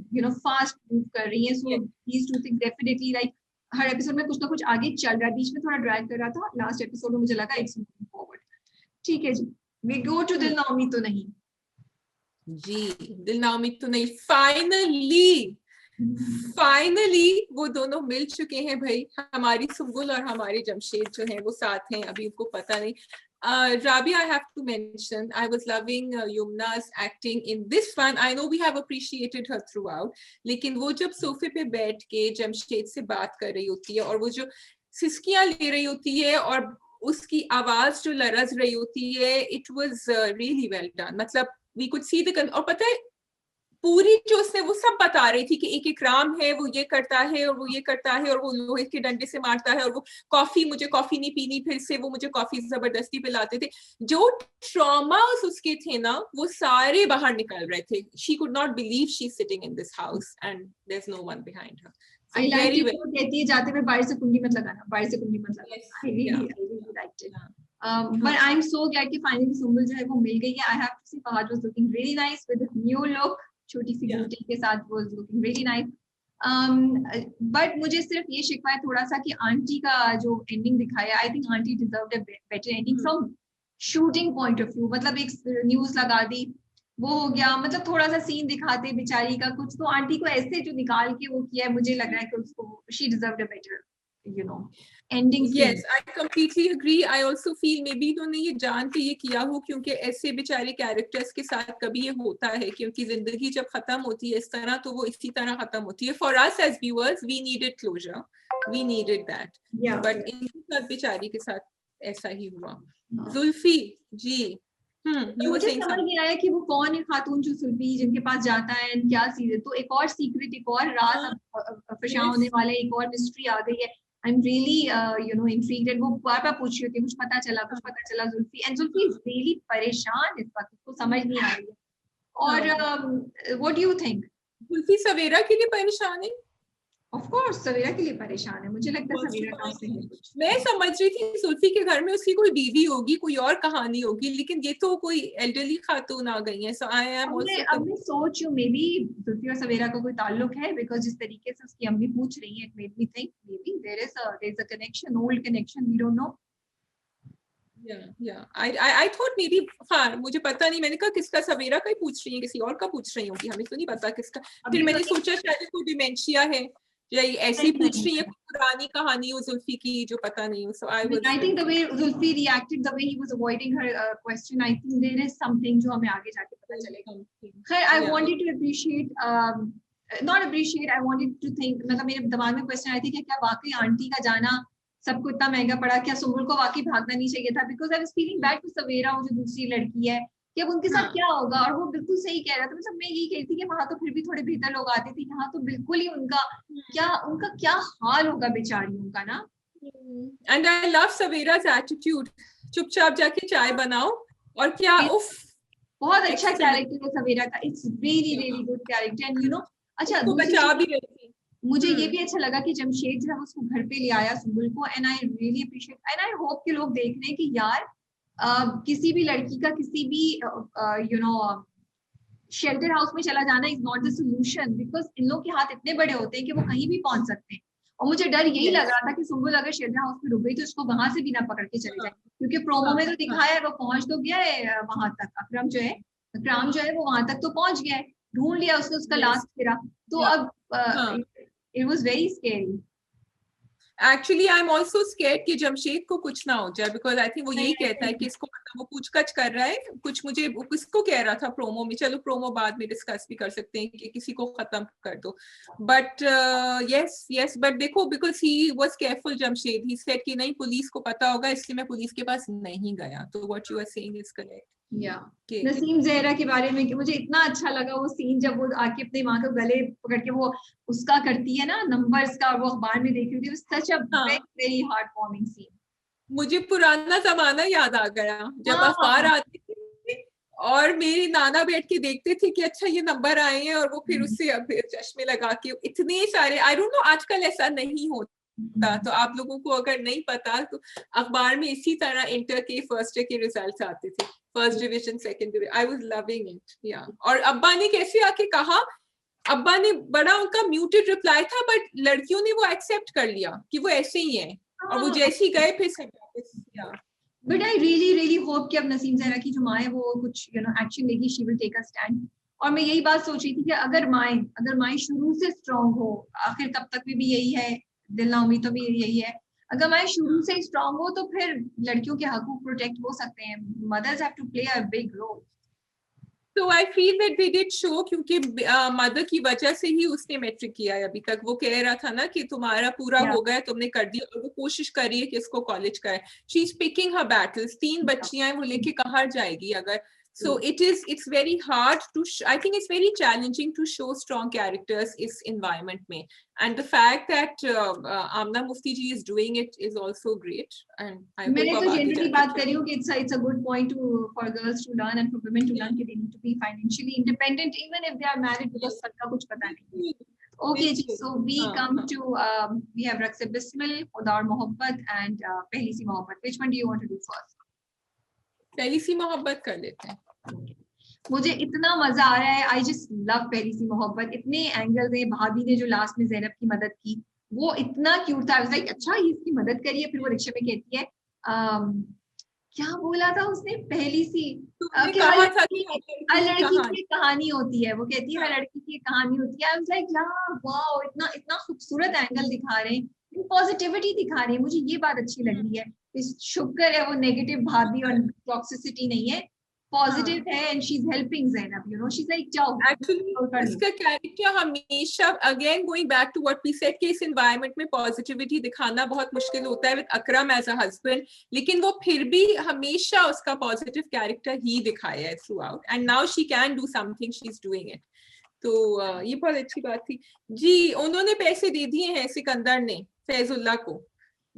fast move कर रही हैं. So these two things definitely, like her episode में कुछ ना कुछ आगे चल रहा है, बीच में थोड़ा ड्रैग कर रहा था, लास्ट एपिसोड में मुझे लगा इट्स मूविंग फॉरवर्ड. ठीक है जी, we go to दिल ना उम्मीद तो नहीं
जी। दिल ना उम्मीद तो नहीं, फाइनली वो दोनों मिल चुके हैं भाई। हमारी सुम्बुल और हमारे जमशेद जो हैं वो साथ हैं, अभी उनको पता नहीं। Rabia, I have to mention, I was loving Yumna's acting in this one. I know we have appreciated her throughout, लेकिन वो जब सोफे पे बैठ के जमशेद से बात कर रही होती है और वो जो सिसकियां ले रही होती है और उसकी आवाज जो लरज रही होती है, it was really well done. मतलब we could see the, और पता है पूरी जो उसने वो सब बता रही थी कि एक इकराम है, वो ये करता है और वो ये करता है और वो लोहे के डंडे से मारता है और वो मुझे कॉफी नहीं पीनी, फिर से वो मुझे कॉफी जबरदस्ती पिलाते थे। जो ट्रॉमास उसके थे ना वो सारे बाहर निकल रहे थे। She could not believe she is sitting in this house and there is no one behind her.
I like it. वो कहती है जाते में बारिश से कुंडी मत लगाना, बारिश से कुंडी मत लगाना. I really liked it. But I'm so glad कि finally सुम्बुल जो है वो मिल गई है. I have to say Fahad was looking really nice with his new look. छोटी सी ब्यूटी के साथ was looking really nice. But मुझे सिर्फ ये शिकवा है थोड़ा सा कि आंटी का जो एंडिंग दिखाया, I think aunty deserved a better ending from shooting point of view. मतलब एक न्यूज लगा दी, वो हो गया, मतलब थोड़ा सा सीन दिखाते बेचारी का कुछ, तो आंटी को ऐसे जो निकाल के वो किया है, मुझे लग रहा है कि उसको she deserved a better ending scene.
Yes, I completely agree. I also feel maybe इन्होंने ये जान के ये किया हो क्योंकि ऐसे बेचारे कैरेक्टर्स के साथ कभी ये होता है, क्योंकि जिंदगी जब खत्म होती है इस तरह तो वो इसी तरह खत्म होती है. For us as viewers, we needed closure, we needed that.
Yeah.
But इनके साथ बेचारी के साथ ऐसा ही हुआ. जुल्फी जी,
मुझे समझ नहीं आया कि वो कौन है खातून जो सुल्फी जिनके पास जाता है, क्या सीन है. तो एक और सीक्रेट, एक और राज अफशा होने वाले, एक और मिस्ट्री आ गई है. आई एम रियली इंट्रीग्ड. वो बार बार पूछ रही होती है कुछ पता चला Zulfi. And Zulfi is really परेशान इस वक्त, उसको समझ नहीं आ रही है. और what do you think?
Zulfi Savera के लिए परेशान है?
Of course, सवेरा के लिए परेशान है. मुझे लगता है सवेरा का से है कुछ.
मैं समझ रही थी जुल्फी के घर में उसकी कोई बीवी होगी, कोई और कहानी होगी, लेकिन ये तो कोई एल्डरली खातून आ गई है. So I am also.
अब मैं सोच रही हूँ मे बी जुल्फी और सवेरा का कोई ताल्लुक है, बिकॉज जिस तरीके से उसकी अम्मी पूछ रही है, it made me think maybe there is a connection, old connection, we don't know.
Yeah. I thought maybe, हाँ मुझे पता नहीं, मैंने कहा किसका, सवेरा का ही पूछ रही है, किसी और का पूछ रही होगी, हमें तो नहीं पता किसका. फिर मैंने सोचा शायद कोई डिमेंशिया है या ऐसी पूछ रही है पुरानी कहानी हो जुल्फी की जो पता नहीं हो. So I
think the way Zulfi reacted, the way he was avoiding her question, I think there is something जो हमें आगे जाके पता चलेगा. खैर, I wanted to appreciate, not appreciate, I wanted to think, मतलब मेरे दिमाग में क्वेश्चन आई थी कि क्या वाकई आंटी का जाना सबको इतना महंगा पड़ा, क्या सुम्बुल को वाकई भागना नहीं चाहिए था? Because I was feeling bad to Savera, वो जो दूसरी लड़की है, कि अब उनके साथ क्या होगा. और वो बिल्कुल सही कह रहा था. मतलब मैं यही कहती थी कि वहां तो फिर भी थोड़े बेहतर लोग आते थे, यहाँ तो बिल्कुल ही उनका क्या हाल होगा बेचारियों का ना.
And I love Savera's attitude. चुपचाप जाके चाय बनाओ और क्या, उफ,
बहुत अच्छा कैरेक्टर है सवेरा का. It's really good character. And अच्छा,
बचा भी रही थी.
मुझे ये भी अच्छा लगा कि जमशेद जो है उसको घर पे ले आया सुम्बुल को. And I really appreciate, and I hope कि लोग देख रहे हैं कि यार किसी भी लड़की का किसी भी शेल्टर हाउस में चला जाना is not the solution, because in लोगों के हाथ इतने बड़े होते हैं कि वो कहीं भी पहुंच सकते हैं. और मुझे डर यही लग रहा था कि सुम्बुल अगर शेल्टर हाउस में रुक गई तो उसको वहां से भी ना पकड़ के चले जाए, क्योंकि प्रोमो में तो दिखाया है वो पहुंच तो गया है वहां तक. अकराम जो है वो वहां तक तो पहुंच गया है, ढूंढ लिया उसने उसका लास्ट फेरा. तो अब it was very scary.
Actually, I'm also scared कि जमशेद को कुछ ना हो जाए, because I think वो यही कहता है कि इसको वो पूछताछ कर रहा है कुछ. मुझे किसको कह रहा था प्रोमो में, चलो प्रोमो बाद में डिस्कस भी कर सकते हैं कि किसी को खत्म कर दो. बट yes, but देखो, because he was careful Jamshed, he said कि नहीं पुलिस को पता होगा, इसलिए मैं पुलिस के पास नहीं गया. तो what you are saying is correct.
या नसीम जहरा के बारे में कि मुझे इतना अच्छा लगा वो सीन जब वो आके अपनी माँ को गले पकड़ के वो उसका करती है ना नंबर्स का, वो अखबार में देख रही थी, such a very heart warming scene.
मुझे पुराना जमाना याद आ गया जब अखबार आती थी और मेरी नाना बैठ के देखते थे कि अच्छा ये नंबर आए हैं, और वो फिर उससे अब चश्मे लगा के इतने सारे, आई डोंट नो आजकल ऐसा नहीं होता। तो आप लोगों को अगर नहीं पता तो अखबार में इसी तरह इंटर के फर्स्ट ईयर के रिजल्ट्स आते थे, first division second division. I was loving it या। और अब्बा ने कैसे आके कहा, अब्बा ने बड़ा उनका म्यूटेड रिप्लाई था बट लड़कियों ने वो एक्सेप्ट कर लिया कि वो ऐसे ही हैं, और वो जैसे ही गए फिर सब वापस।
But I really really hope कि अब नसीम जहरा की जो माँ है वो कुछ एक्शन लेगी, she will take a stand. और मैं यही बात सोच रही थी कि अगर माए शुरू से स्ट्रांग हो, आखिर तब तक भी यही है, दिल ना उम्मीद तो भी यही है, अगर माए शुरू से स्ट्रांग हो तो फिर लड़कियों के हकूक प्रोटेक्ट हो सकते हैं। Mothers have to play a big role.
तो I feel that they did show, क्योंकि मदर की वजह से ही उसने मैट्रिक किया है अभी तक। वो कह रहा था ना कि तुम्हारा पूरा हो गया, तुमने कर दिया, और वो कोशिश कर रही है कि इसको कॉलेज करे। She is picking her battles. 3 बच्चियां हैं, वो लेके कहाँ जाएगी अगर। So it's very hard to I think it's very challenging to show strong characters is environment mein, and the fact that Amna Mufti ji is doing it is also great, and I hope
मैंने तो
अब आगे
generally
जाके
बात करी हूँ कि it's a good point for girls to learn and for women to learn कि they need to be financially independent even if they are married, because सबका कुछ पता नहीं। Okay ji, so we come to we have Raqs Bismil, Khuda aur Mohabbat and Pehli Si Mohabbat. Which one do you want to do first?
पहली सी मोहब्बत कर लेते हैं।
मुझे इतना मजा आ रहा है, आई जस्ट लव पहली सी मोहब्बत। इतने एंगल है, भाभी ने जो लास्ट में ज़ैनब की मदद की वो इतना क्यूट था। लाइक अच्छा ये इसकी मदद करिए, फिर वो रिक्शे में कहती है क्या बोला था उसने, पहली सी हर लड़की की कहानी होती है, वो कहती है हर लड़की की कहानी होती है। आई वाज लाइक यार वाओ, इतना इतना खूबसूरत एंगल दिखा रहे हैं, पॉजिटिविटी दिखा रहे हैं, मुझे ये बात अच्छी लग रही है। शुक्र है वो नेगेटिव भाभी और टॉक्सिसिटी नहीं है, पॉजिटिव है, and she is helping Zainab, she is like जाओ।
एक्चुअली उसका कैरेक्टर हमेशा, again going back to what we said, कि इस एनवायरनमेंट में पॉजिटिविटी दिखाना बहुत मुश्किल होता है with Akram as a husband, लेकिन वो फिर भी हमेशा उसका पॉजिटिव कैरेक्टर ही दिखाया है through out, and now she can do something, she is doing it. तो ये बहुत अच्छी बात थी जी। उन्होंने पैसे दे दिए हैं सिकंदर ने फैजुल्ला को,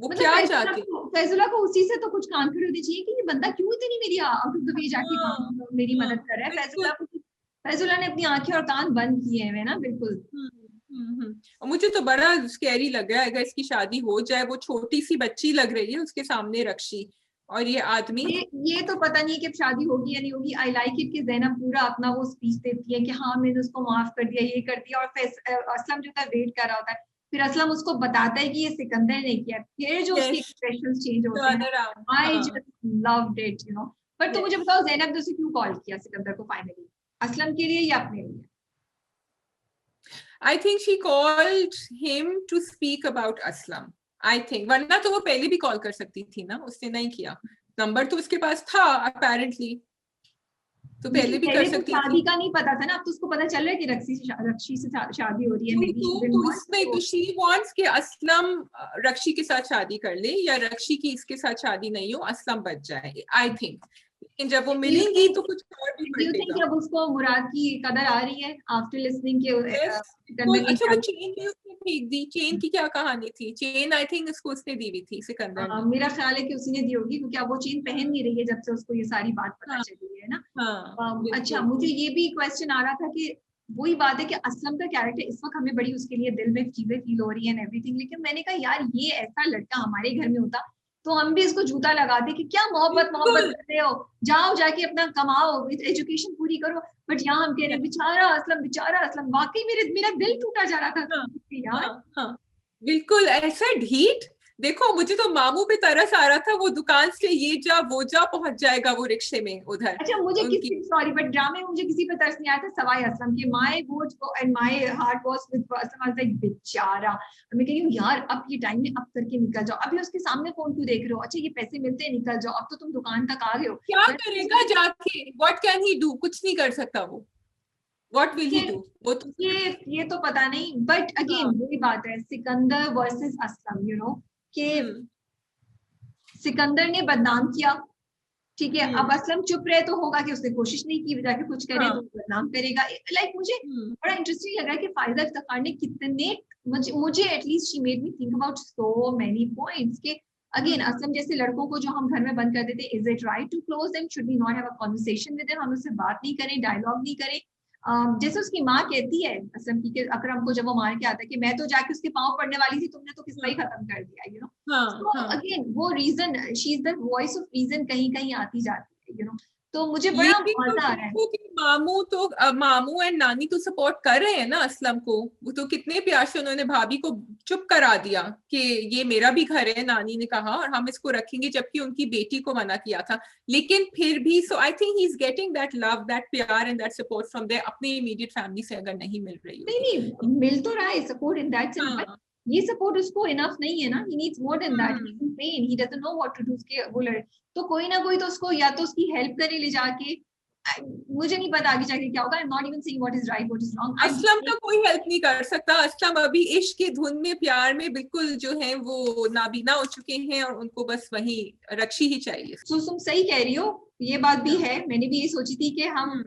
वो मतलब क्या चाहते हैं?
फैजुल्ला को उसी से तो कुछ काम खरीदनी चाहिए कि ये बंदा क्यों इतनी मेरी आउट ऑफ द वे जाके मेरी मदद कर रहा है। फैजुल्ला ने अपनी आंखें और कान बंद किए हैं ना, बिल्कुल।
और मुझे तो बड़ा स्कैरी लग रहा है अगर इसकी शादी हो जाए। वो छोटी सी बच्ची लग रही है उसके सामने रक्षी, और ये आदमी।
ये तो पता नहीं कि शादी होगी या नहीं होगी। आई लाइक इट कि ज़ैनब पूरा अपना वो स्पीच देती है कि हाँ मैंने उसको माफ कर दिया, ये कर दिया, और असलम जो था वेट कर रहा होता है, फिर असलम उसको बताता है कि ये सिकंदर ने किया, फिर जो उसके एक्सप्रेशंस चेंज होते हैं। I just loved it, but तो मुझे बताओ ज़ैनब ने उसे क्यों कॉल किया सिकंदर को फाइनली, असलम के लिए या अपने लिए?
I think she called him to speak about Aslam. I think, वरना तो वो पहले भी कॉल कर सकती थी ना, उसने नहीं किया। नंबर तो उसके पास था apparently, तो पहले भी कर सकती थी।
शादी का नहीं पता था ना, अब तो उसको पता चल रहा है कि रक्षी से शादी हो रही है।
तो she wants कि असलम रक्षी के साथ शादी कर ले, या रक्षी की इसके साथ शादी नहीं हो, असलम बच जाए। I think लेकिन जब वो मिलेंगी तो कुछ और भी
बढ़ेगा। अब उसको मुराद की कदर आ रही है आफ्टर लिसनिंग के।
अच्छा वो चेन भी उसने फेंक दी। चेन की क्या कहानी थी? चेन आई थिंक इसको उसने दी हुई थी सिकंदर ने।
मेरा ख्याल है कि उसी ने दी होगी, क्योंकि अब वो चेन पहन नहीं रही है जब से उसको ये सारी बात पता चली है ना। अच्छा मुझे ये भी क्वेश्चन आ रहा था कि वही बात है कि असलम का कैरेक्टर इस वक्त हमें बड़ी उसके लिए दिल में चीजें फील हो रही है एवरीथिंग, लेकिन मैंने कहा यार ये ऐसा लड़का हमारे घर में होता तो हम भी इसको जूता लगाते कि क्या मोहब्बत करते हो, जाओ जाके अपना कमाओ, एजुकेशन पूरी करो। बट यहाँ हम कह रहे बेचारा असलम, वाकई मेरा दिल टूटा जा रहा था यार।
बिल्कुल ऐसा ढीठ। देखो मुझे तो मामू पे तरस आ रहा था, वो दुकान से ये जा वो जा पहुंच जाएगा वो रिक्शे में उधर।
अच्छा मुझे किसी सॉरी बट ड्रामे में मुझे किसी पे तरस नहीं आया था सवाई असलम के। My vote and my heart was with Aslam. I was like बेचारा, मैं कह रही हूँ यार अब ये टाइम में अब करके निकल जाओ, अभी उसके सामने फोन क्यों देख रहे हो, अच्छा ये पैसे मिलते हैं निकल जाओ, अब तो तुम दुकान तक आ गए हो।
क्या करेगा जाके, व्हाट कैन ही डू? कुछ नहीं कर सकता वो, व्हाट विल ही डू? वो तो
ये तो पता नहीं, बट अगेन वही बात है सिकंदर वर्सेस असलम, कि सिकंदर ने बदनाम किया ठीक है, अब असलम चुप रहे तो होगा कि उसने कोशिश नहीं की, जाके कुछ करे तो बदनाम करेगा। लाइक मुझे बड़ा इंटरेस्टिंग लग रहा है कि फायदा इफ्तिखार ने कितने, मुझे at least she made me think about so many points के अगेन असलम जैसे लड़कों को जो हम घर में बंद कर देते, is it right to close them, should we not have a conversation with them, हम उससे बात नहीं करें, डायलॉग नहीं करें। जैसे उसकी माँ कहती है असलम की, अकरम को जब वो मार के आता है कि मैं तो जाके उसके पाँव पड़ने वाली थी, तुमने तो किस्सा ही खत्म कर दिया, यू नो। तो अगेन वो reason, she is the voice of reason कहीं कहीं आती जाती है, यू नो। तो मुझे बड़ा मजा आ रहा है।
मामू एंड नानी तो सपोर्ट कर रहे हैं ना असलम को, वो तो कितने प्यार से उन्होंने भाभी को चुप करा दिया कि ये मेरा भी घर है, नानी ने कहा, और हम इसको रखेंगे, जबकि उनकी बेटी को मना किया था। लेकिन फिर भी so I think he is getting that love, that pyaar and that support from their अपनी इमीडिएट फैमिली से, अगर नहीं मिल रही
नहीं मिल तो रहा है support in that sense, but ये सपोर्ट उसको इनफ नहीं है ना, he needs more than that, he is in pen, he doesn't know what to do. उसके वो लड़े तो कोई ना कोई तो उसको या तो उसकी हेल्प करे ले जाके, मुझे नहीं पता आगे जाके क्या होगा। आई am not even saying what is right what is wrong.
Aslam का कोई हेल्प नहीं कर सकता, असलम अभी इश्क की धुन में, प्यार में बिल्कुल जो है वो नाबीना हो चुके हैं, और उनको बस वही रक्षी ही चाहिए।
तुम सही कह रही हो, ये बात भी है, मैंने भी ये सोची थी कि हम,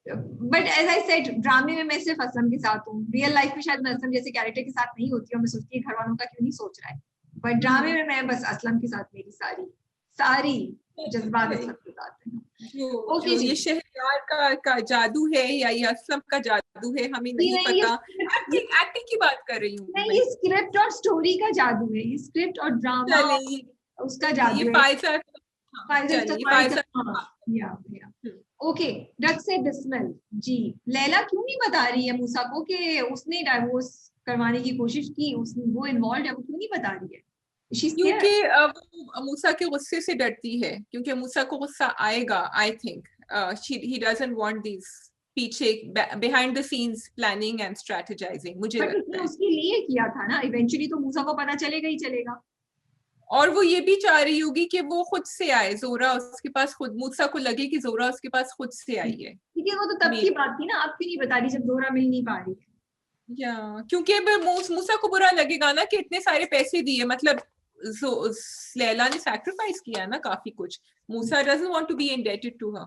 बट एज आई सेड ड्रामे में मैं सिर्फ असलम के साथ हूँ, रियल लाइफ में शायद मैं असलम जैसे कैरेक्टर के साथ नहीं होती हूँ, मैं सोचती हूँ घर वालों का क्यों नहीं सोच रहा है, बट ड्रामे में मैं बस असलम के साथ, मेरी सारी जज्बात असलम के साथ है।
जो ये शहरयार का जादू है या ये असलम का जादू है, हमें नहीं पता। एक्टिंग की बात कर रही हूँ
मैं, ये स्क्रिप्ट और स्टोरी का जादू है, ये स्क्रिप्ट और ड्रामा उसका जादू है। ओके, डक से बिस्मिल जी। लैला क्यों नहीं बता रही है मूसा को कि उसने डाइवोर्स करवाने की कोशिश की, उसने वो इन्वॉल्व है, वो क्यों नहीं बता रही है?
क्योंकि वो मूसा के गुस्से से डरती है, क्योंकि मूसा को गुस्सा आएगा। I think he doesn't want this पीछे behind the scenes planning and strategising, मुझे लगता है।
उसके लिए किया था ना, इवेंचुअली तो मूसा को पता चलेगा ही चलेगा।
और वो ये भी चाह रही होगी कि वो खुद से आए, जोरा उसके पास खुद, मूसा को लगे कि जोरा उसके पास खुद से आई है।
ठीक है, वो तो तब की बात थी ना, अब क्यों नहीं बता रही जब जोरा मिल नहीं पा रही है?
या क्योंकि मूसा को बुरा लगेगा ना कि इतने सारे पैसे दिए, मतलब लैला ने सैक्रिफाइस किया ना काफी कुछ, Moosa doesn't want to be indebted to her,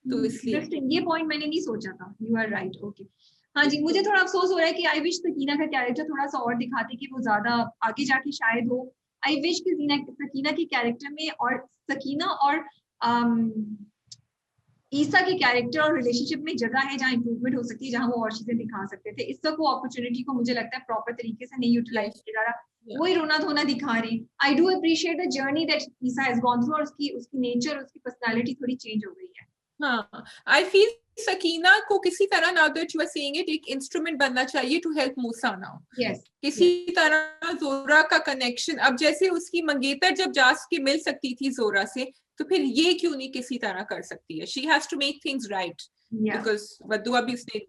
तो इसलिए
ये पॉइंट मैंने नहीं सोचा था। You are right. ओके, हाँ जी, मुझे थोड़ा अफसोस हो रहा है कि आई विश सकीना का कैरेक्टर थोड़ा सा और दिखाते कि वो ज्यादा आगे जाके शायद हो। आई विश कि सकीना के कैरेक्टर में, और सकीना और ईसा के कैरेक्टर और रिलेशनशिप में जगह है जहाँ इंप्रूवमेंट हो सकती है, जहाँ वो और चीजें दिखा सकते थे। इस तक वो अपॉर्चुनिटी को मुझे लगता है प्रॉपर तरीके से नहीं यूटिलाइज किया जा रहा, वही रोना धोना दिखा रहे हैं। I do appreciate the journey that Isa has gone through, और उसकी नेचर, उसकी पर्सनालिटी थोड़ी चेंज हो गई है।
हाँ, आई फील सकीना को किसी तरह, now that you are saying it, एक इंस्ट्रूमेंट बनना चाहिए टू हेल्प मूसा नाउ। किसी तरह जोरा का कनेक्शन, अब जैसे उसकी मंगेतर जब जाके मिल सकती थी जोरा से, तो फिर ये क्यों नहीं किसी तरह कर सकती है? She has to make things right, because बदुआ भी उसने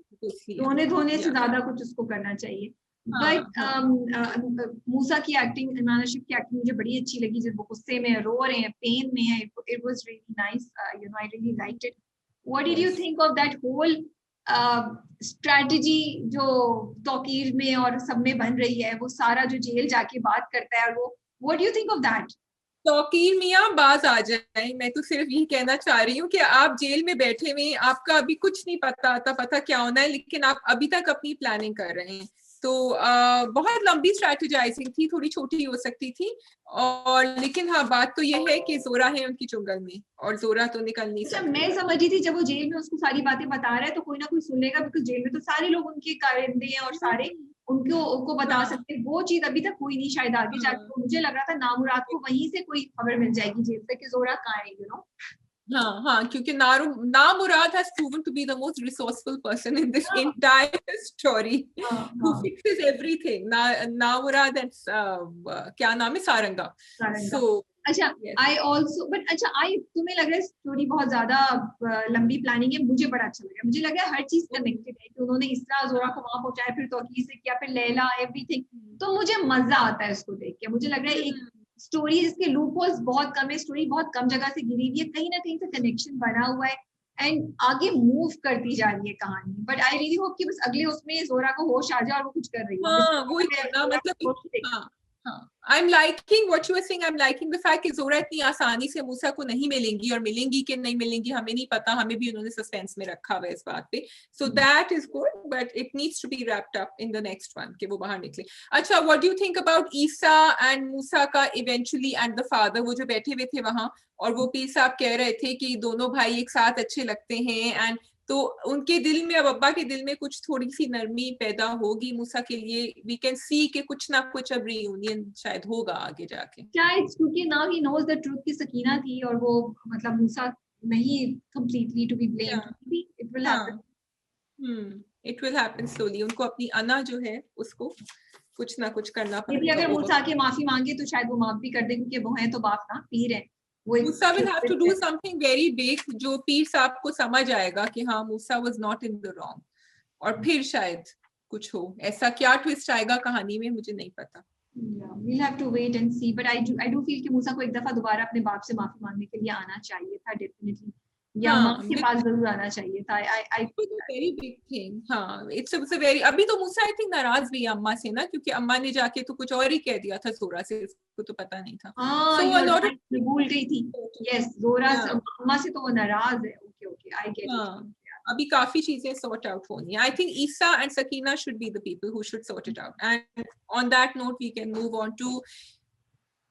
रोने धोने से ज्यादा कुछ उसको करना चाहिए। बट मूसा की एक्टिंग, इमरान हाशमी की एक्टिंग मुझे बड़ी अच्छी लगी, जब वो गुस्से में, रो रहे हैं, पेन में है। It was really nice, you know, I really liked it. What did you think of that whole strategy जो तौकीर में और सब में बन रही है? वो सारा जो जेल जाके बात करता है, वो what do you think of that?
Tauqeer मियां बाज आ जाए, मैं तो सिर्फ यही कहना चाह रही हूँ कि आप जेल में बैठे हुए, आपका अभी कुछ नहीं पता क्या होना है, लेकिन आप अभी तक अपनी प्लानिंग कर रहे हैं। तो बहुत लंबी स्ट्रैटेजाइजिंग थी, थोड़ी छोटी हो सकती थी, और लेकिन हाँ, बात तो ये है कि जोरा है उनकी चुंगल में, और जोरा तो निकल नहीं सकती।
मैं समझी थी जब वो जेल में उसको सारी बातें बता रहा है तो कोई ना कोई सुन लेगा, बिकॉज जेल में तो सारे लोग उनके कारिंदे हैं और सारे उनको बता सकते हैं। वो चीज अभी तक हुई नहीं, शायद आगे जाके। मुझे लग रहा था नामुराद को वहीं से कोई खबर मिल जाएगी जेल से कि जोरा कहाँ है, यू नो।
हाँ, क्योंकि नामुराद has proven to be the most resourceful person in this entire story, who fixes everything. नामुराद and क्या नाम है, सारंगा। So
अच्छा, आई ऑल्सो, बट अच्छा, तुम्हें लग रहा है स्टोरी बहुत ज्यादा लंबी प्लानिंग है? मुझे बड़ा अच्छा लगा, मुझे लगा हर चीज कनेक्टेड है कि उन्होंने इसरा जोरा को वहां पहुंचाया, फिर तौकीर से किया, फिर लैला, एवरीथिंग। तो मुझे मजा आता है उसको देख के। मुझे लग रहा है एक स्टोरी जिसके लूप होल्स बहुत कम है, स्टोरी बहुत कम जगह से गिरी हुई है, कहीं ना कहीं से कनेक्शन बना हुआ है एंड आगे मूव करती जा रही है कहानी। बट आई रियली होप कि बस अगले उसमें जोरा को होश आ जाए और वो कुछ कर रही है।
हाँ, वही करना, मतलब I'm liking what you were saying. I'm liking the fact कि जोरा इतनी आसानी से मूसा को नहीं मिलेंगी, और मिलेंगी कि नहीं मिलेंगी हमें नहीं पता, हमें भी उन्होंने सस्पेंस में रखा हुआ है इस बात पे. So that is good, but it needs to be wrapped up in the next one कि वो बाहर निकले. अच्छा, what do you think about Isa and मूसा का eventually and the father, वो जो बैठे हुए थे वहां और वो पीर साहब कह रहे थे कि दोनों भाई एक साथ अच्छे लगते हैं, and तो उनके दिल में, अब अब्बा के दिल में कुछ थोड़ी सी नरमी पैदा होगी मूसा के लिए. वी कैन सी कि कुछ ना कुछ अब रियूनियन शायद होगा आगे जाके.
शायद क्योंकि now he knows the truth की सकीना थी और वो मतलब मूसा नहीं completely to be blamed. It will happen.
It will happen slowly. उनको अपनी अना जो है उसको कुछ ना कुछ करना
पड़ेगा. अगर मूसा के माफी मांगे तो शायद वो माफ भी कर दे, क्योंकि वो हैं तो बाप ना, पीर है.
Musa will have to do something very big जो पीर साहब को समझ आएगा कि हाँ मूसा was not in the wrong, और फिर शायद कुछ हो. ऐसा क्या ट्विस्ट आएगा कहानी में मुझे नहीं पता.
We'll have to wait and see, but I do feel कि मूसा को एक दफा दोबारा अपने बाप से माफी मांगने के लिए आना चाहिए था डेफिनेटली, या माँ के पास जरूर आना चाहिए था. I
very big thing. हाँ, it's a very. अभी तो मूसा I think नाराज भी है अम्मा से ना, क्योंकि अम्मा ने जाके तो कुछ और ही कह दिया था जोरा से, उसको तो पता नहीं था.
भूल गई थी. Yes, जोरा अम्मा से तो वो नाराज है. Okay, I get it.
अभी काफी चीजें sort out होनी है. I think Isa and Sakina should be the people who should sort it out. And on that note, we can move on to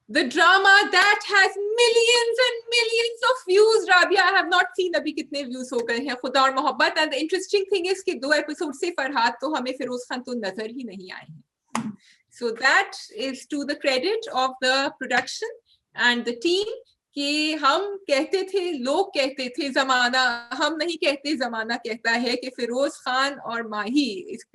the drama that has millions and millions of views. Rabia, I have not seen अभी कितने views हो गए हैं खुदा और मोहब्बत. And the interesting thing is कि 2 episode से फरहाद तो हमें फिरोज खान तो नजर ही नहीं आए हैं. So that is to the credit of the production and the team कि हम कहते थे, लोग कहते थे, जमाना, हम नहीं कहते, जमाना कहता है कि फिरोज खान और माही,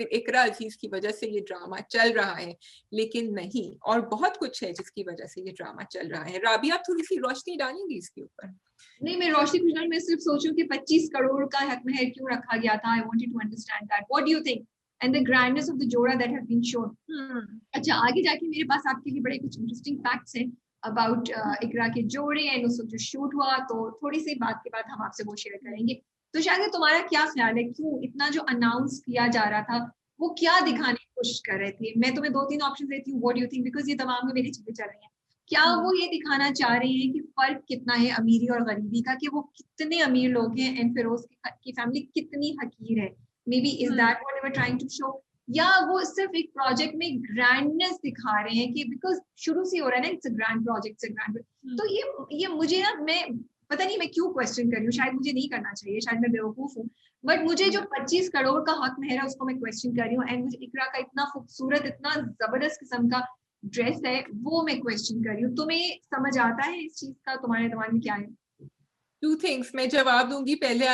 इकरा अजीज की वजह से ये ड्रामा चल रहा है. लेकिन नहीं, और बहुत कुछ है जिसकी वजह से ये ड्रामा चल रहा है. राबिया, आप थोड़ी सी रोशनी डालेंगी इसके ऊपर?
नहीं, मैं रोशनी कुछ नहीं, मैं सिर्फ सोचूं कि 25 करोड़ का हक में क्यों रखा गया था. I wanted to understand that. What do you think? And the grandness of the जोड़ा that has been shown. अच्छा, आगे जाके मेरे पास आपके लिए बड़े कुछ इंटरेस्टिंग फैक्ट्स हैं अबाउट इकरा के जोड़े एंड उस जो शूट हुआ, तो थोड़ी सी बात के बाद हम आपसे वो शेयर करेंगे. तो शायद तुम्हारा क्या ख्याल है, क्यों इतना जो अनाउंस किया जा रहा था वो क्या दिखाने की कोशिश कर रहे थे? मैं तुम्हें 2-3 ऑप्शन देती हूँ. What do you think, because ये तमाम में मेरी चीजें चल रही हैं. क्या वो ये दिखाना चाह रहे हैं कि फर्क कितना है अमीरी और गरीबी का, कि वो कितने अमीर लोग हैं एंड फिरोज की फैमिली कितनी हकीर है? Maybe is that what they were trying to show, या वो सिर्फ एक प्रोजेक्ट में ग्रैंडनेस दिखा रहे हैं कि बिकॉज शुरू से हो रहा है ना, इट्स अ ग्रैंड प्रोजेक्ट, तो ये मुझे ना, मैं पता नहीं मैं क्यों क्वेश्चन कर रही हूँ, शायद मुझे नहीं करना चाहिए, शायद मैं बेवकूफ हूँ, बट मुझे जो 25 करोड़ का हक मेहर है उसको मैं क्वेश्चन कर रही हूँ. एंड मुझे इकरा का इतना खूबसूरत, इतना जबरदस्त किस्म का ड्रेस है, वो मैं क्वेश्चन कर रही हूँ. तुम्हें समझ आता है इस चीज का? तुम्हारे दिमाग में क्या है?
2 things, मैं जवाब दूंगी पहले.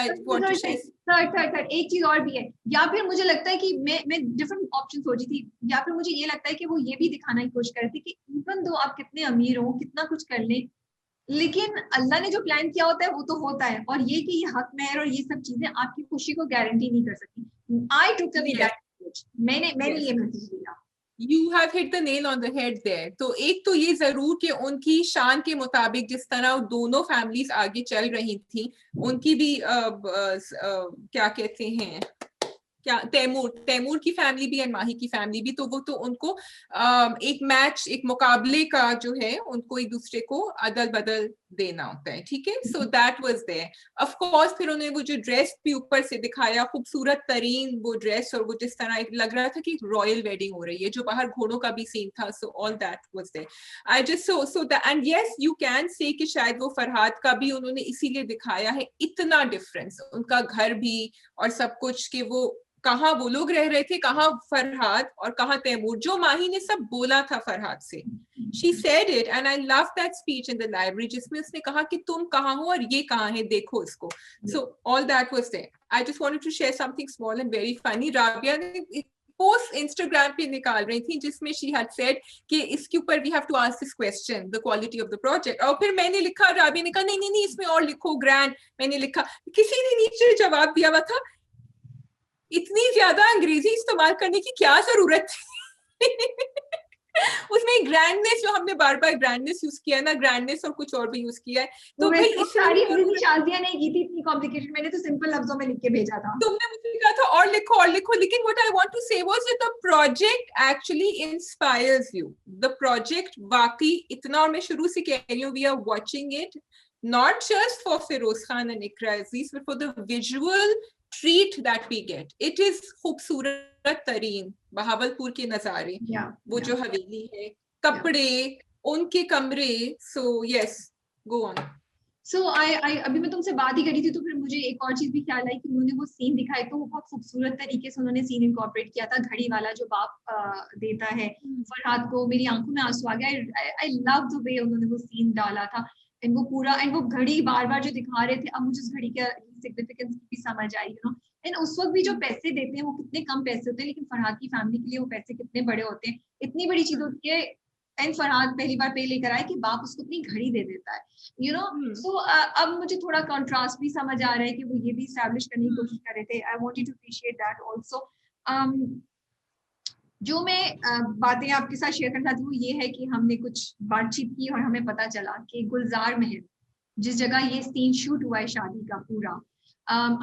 थर्ड एक चीज और भी है, या फिर मुझे लगता है कि मैं डिफरेंट ऑप्शन सोची थी, या फिर मुझे ये लगता है कि वो ये भी दिखाना की कोशिश कर रही थी कि इवन दो आप कितने अमीर हो, कितना कुछ कर ले, लेकिन अल्लाह ने जो प्लान किया होता है वो तो होता है, और ये कि ये हक मेहर और ये सब चीजें आपकी खुशी को गारंटी नहीं कर सकती. आई टुक मैंने ये मैसेज दिया.
You have hit the nail on the head there. तो एक तो ये जरूर कि उनकी शान के मुताबिक जिस तरह दोनों फैमिलीज आगे चल रही थी, उनकी भी क्या कहते हैं, क्या तैमूर की फैमिली भी एंड माही की फैमिली भी, तो वो तो उनको एक मैच, एक मुकाबले का जो है, उनको एक दूसरे को अदल बदल देना होता है. ठीक है, so that was there. Of course फिर उन्होंने वो जो ड्रेस भी ऊपर से दिखाया, खूबसूरत तरीन वो ड्रेस, और वो जिस तरह लग रहा था कि रॉयल वेडिंग हो रही है, जो बाहर घोड़ों का भी सीन था. So all that was there. I just saw that, and yes you can say कि शायद वो फरहाद का भी उन्होंने इसीलिए दिखाया है इतना डिफरेंस, उनका घर भी और सब कुछ, कि वो कहाँ वो लोग रह रहे थे, कहाँ फरहाद और कहाँ तैमूर, जो माही ने सब बोला था फरहाद से. She said it and I love that speech in the library जिसमें उसने कहा कि तुम कहाँ हो और ये कहाँ है, देखो इसको. So all that was there. I just wanted to share something small and very funny. Rabia ने पोस्ट इंस्टाग्राम पे निकाल रही थी जिसमें she had said कि इसके ऊपर we have to ask this question, the quality of the project. और फिर मैंने लिखा, राबिया ने कहा नहीं इसमें और लिखो ग्रैंड. मैंने लिखा, किसी ने नीचे जवाब दिया हुआ था, इतनी ज्यादा अंग्रेजी इस्तेमाल करने की क्या जरूरत थी. उसमें ग्रैंडनेस जो हमने बार बार ग्रैंडनेस यूज किया है ना, ग्रैंडनेस और कुछ और भी यूज किया है, तो भाई
सारी शादियां नहीं की थी इतनी कॉम्प्लिकेटेड, मैंने तो सिंपल लफ्जों में लिख के भेजा था।
तुमने मुझे कहा था और लिखो और लिखो, लेकिन what I want to say was that the project actually inspires you. The project वाकई इतना, और मैं शुरू से कह रही हूँ, we are watching it not just for Feroz Khan and Iqra Aziz, but for the visual treat that we get. It is खूबसूरत तरीन बहावलपुर के नजारे, वो जो हवेली है, कपड़े, उनके कमरे। So yes, go on.
So I अभी मैं तुमसे बात ही करी थी तो फिर मुझे एक और चीज भी ख्याल आई कि उन्होंने वो सीन दिखाया तो वो बहुत खूबसूरत तरीके से उन्होंने सीन इनकॉर्पोरेट किया था, घड़ी वाला जो बाप देता है फरहाद को। मेरी आंखों में आंसू आ गया। आई लव द वे उन्होंने वो सीन डाला था, एंड वो पूरा, एंड वो घड़ी बार बार जो दिखा रहे थे, अब मुझे उस घड़ी का सिग्निफिकेंस भी समझ आई, यू नो। एंड उस वक्त भी जो पैसे देते हैं वो कितने कम पैसे होते हैं, लेकिन फरहाद की फैमिली के लिए वो पैसे कितने बड़े होते हैं। इतनी बड़ी चीज होती है, एंड फरहाद पहली बार पे लेकर आए कि बाप उसको अपनी घड़ी दे देता है, यू नो। सो अब मुझे थोड़ा कंट्रास्ट भी समझ आ रहा है कि वो ये भी एस्टैब्लिश करने की कोशिश कर रहे थे। I want you to appreciate that also. जो मैं बातें आपके साथ शेयर करना चाहती हूँ वो ये है कि हमने कुछ बातचीत की और हमें पता चला कि गुलजार महल, जिस जगह ये सीन शूट हुआ है शादी का पूरा,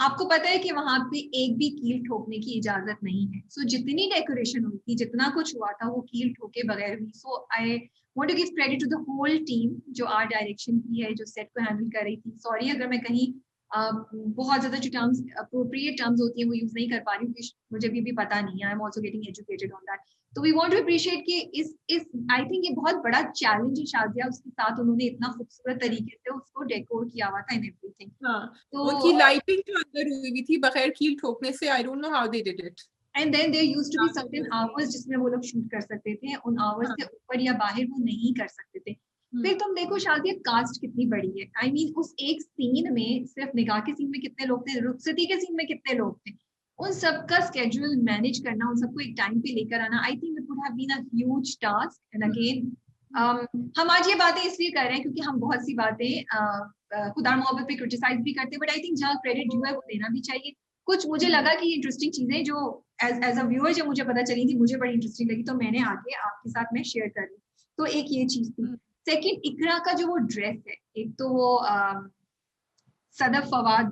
आपको पता है कि वहां पे एक भी कील ठोकने की इजाजत नहीं है। सो जितनी डेकोरेशन हुई थी, जितना कुछ हुआ था, वो कील ठोके बगैर हुई। So I want to give credit to the whole team जो आर्ट डायरेक्शन की है, जो सेट को हैंडल कर रही थी। सॉरी अगर मैं कहीं बहुत ज्यादा जो टर्म्स अप्रोप्रिएट टर्म्स होती हैं वो यूज नहीं कर पा रही हूँ, मुझे भी पता नहीं है। I am also getting educated on that. तो वी वांट टू अप्रिशिएट कि इस आई थिंक ये बहुत बड़ा चैलेंज है शादिया, उसके साथ उन्होंने इतना खूबसूरत तरीके से उसको डेकोर किया हुआ था इन एवरीथिंग।
तो उनकी लाइटिंग जो अंदर हुई थी बगैर कील ठोकने से, I don't know how they did it.
And then there used to be certain hours जिसमें वो लोग शूट कर सकते थे, उन आवर्स से ऊपर या बाहर वो नहीं कर सकते थे। फिर तुम देखो शादी कास्ट कितनी बड़ी है। आई मीन उस एक सीन में, सिर्फ निकाह के सीन में कितने लोग थे, रुखसती के सीन में कितने लोग थे, उन सबका स्केड्यूल मैनेज करना, उन सबको एक टाइम पे लेकर आना, I think it would have been a huge task. And again हम आज ये बातें इसलिए कर रहे हैं क्योंकि हम बहुत सी बातें खुदा मोहब्बत पे क्रिटिसाइज भी करते हैं, बट आई थिंक जहाँ क्रेडिट जो है वो देना भी चाहिए। कुछ मुझे लगा कि इंटरेस्टिंग चीजें जो एज अ व्यूअर जब मुझे पता चली थी, मुझे बड़ी इंटरेस्टिंग लगी, तो मैंने आके आपके साथ में शेयर कर ली। तो एक ये चीज थी। सेकंड, इकरा का जो वो ड्रेस है, एक तो वो सदफ फवाद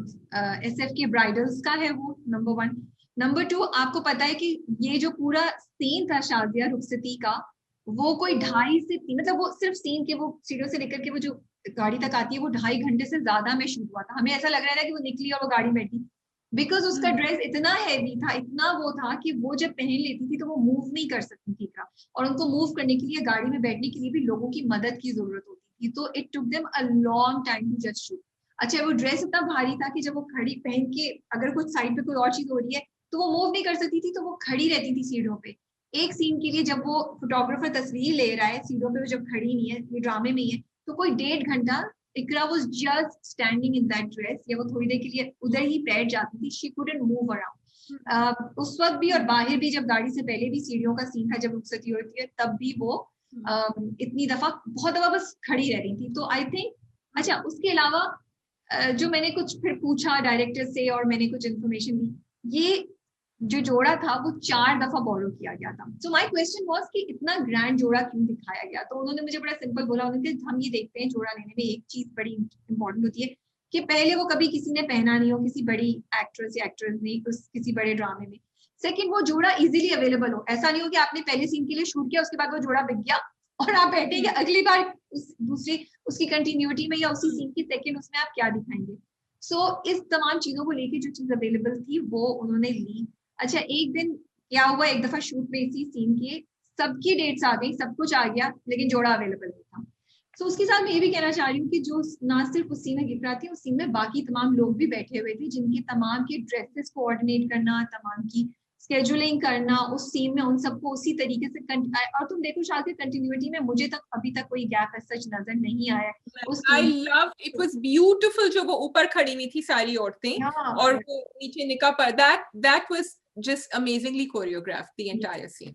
एसएफ के ब्राइडल्स का है वो, नंबर 1। नंबर 2, आपको पता है कि ये जो पूरा सीन था शादिया रुखसती का, वो कोई 2.5 से 3, मतलब वो सिर्फ सीन के वो सीढ़ियों से लेकर के वो जो गाड़ी तक आती है वो 2.5 घंटे से ज्यादा में शूट हुआ था। हमें ऐसा लग रहा था कि वो निकली और वो गाड़ी बैठी, बिकॉज उसका ड्रेस इतना हैवी था, इतना वो था कि वो जब पहन लेती थी तो वो मूव नहीं कर सकती थी, और उनको मूव करने के लिए, गाड़ी में बैठने के लिए भी लोगों की मदद की जरूरत होती थी। तो it took them a long time to just shoot. अच्छा, वो ड्रेस इतना भारी था कि जब वो खड़ी पहन के अगर कुछ साइड पे कोई और चीज हो रही है तो वो मूव नहीं कर सकती थी, तो वो खड़ी रहती थी सीढ़ियों पे। एक सीन के लिए जब वो फोटोग्राफर तस्वीर ले रहा है सीढ़ियों पे, जब खड़ी नहीं है, ये ड्रामे में ही है, तो कोई 1.5 घंटा Iqra was just standing in that dress, या वो थोड़ी देर के लिए उधर ही बैठ जाती थी। She couldn't move around. उस वक्त भी और बाहर भी, जब गाड़ी से पहले भी सीढ़ियों का सीन था जब रुखसती होती है, तब भी वो इतनी दफा, बहुत दफा बस खड़ी रह रही थी। तो आई थिंक, अच्छा उसके अलावा जो मैंने कुछ फिर पूछा डायरेक्टर से और मैंने कुछ इन्फॉर्मेशन दी, ये जो जोड़ा था वो 4 दफा बोरो किया गया था। सो माय क्वेश्चन वाज कि इतना ग्रैंड जोड़ा क्यों दिखाया गया? तो उन्होंने मुझे बड़ा सिंपल बोला, उन्होंने कहा हम ये देखते हैं जोड़ा लेने में एक चीज बड़ी इंपॉर्टेंट होती है कि पहले वो कभी किसी ने पहना नहीं हो, किसी बड़ी एक्ट्रेस या एक्ट्रेस ने किसी बड़े ड्रामे में। सेकंड, वो जोड़ा इजीली अवेलेबल हो, ऐसा नहीं हो कि आपने पहले सीन के लिए शूट किया, उसके बाद वो जोड़ा बिक गया और आप बैठेंगे अगली बार दूसरी उसकी कंटिन्यूटी में या उसी सीन की सेकंड उसमें आप क्या दिखाएंगे। सो इस तमाम चीजों को लेके जो चीज अवेलेबल थी वो उन्होंने ली। अच्छा, एक दिन क्या हुआ, एक दफा शूट में इसी सीन के सबकी डेट्स आ गई, सब कुछ आ गया, लेकिन जोड़ा अवेलेबल नहीं था। तो उसके साथ मैं ये भी कहना चाह रही हूँ कि जो ना सिर्फ उस सीन में गिफ्ट थी, उस सीन में बाकी तमाम लोग भी बैठे हुए थे, जिनकी तमाम की ड्रेसेस कोऑर्डिनेट करना, तमाम की स्केड्यूलिंग करना उस सीन में, उन सबको उसी तरीके से और तुम देखो शायद कंटिन्यूटी में मुझे तक अभी तक कोई गैप ऐसा सच नजर नहीं आया।
I love, it was beautiful जो वो ऊपर खड़ी हुई थी सारी औरतें और वो नीचे निकाह पर, that was just amazingly choreographed, the entire scene.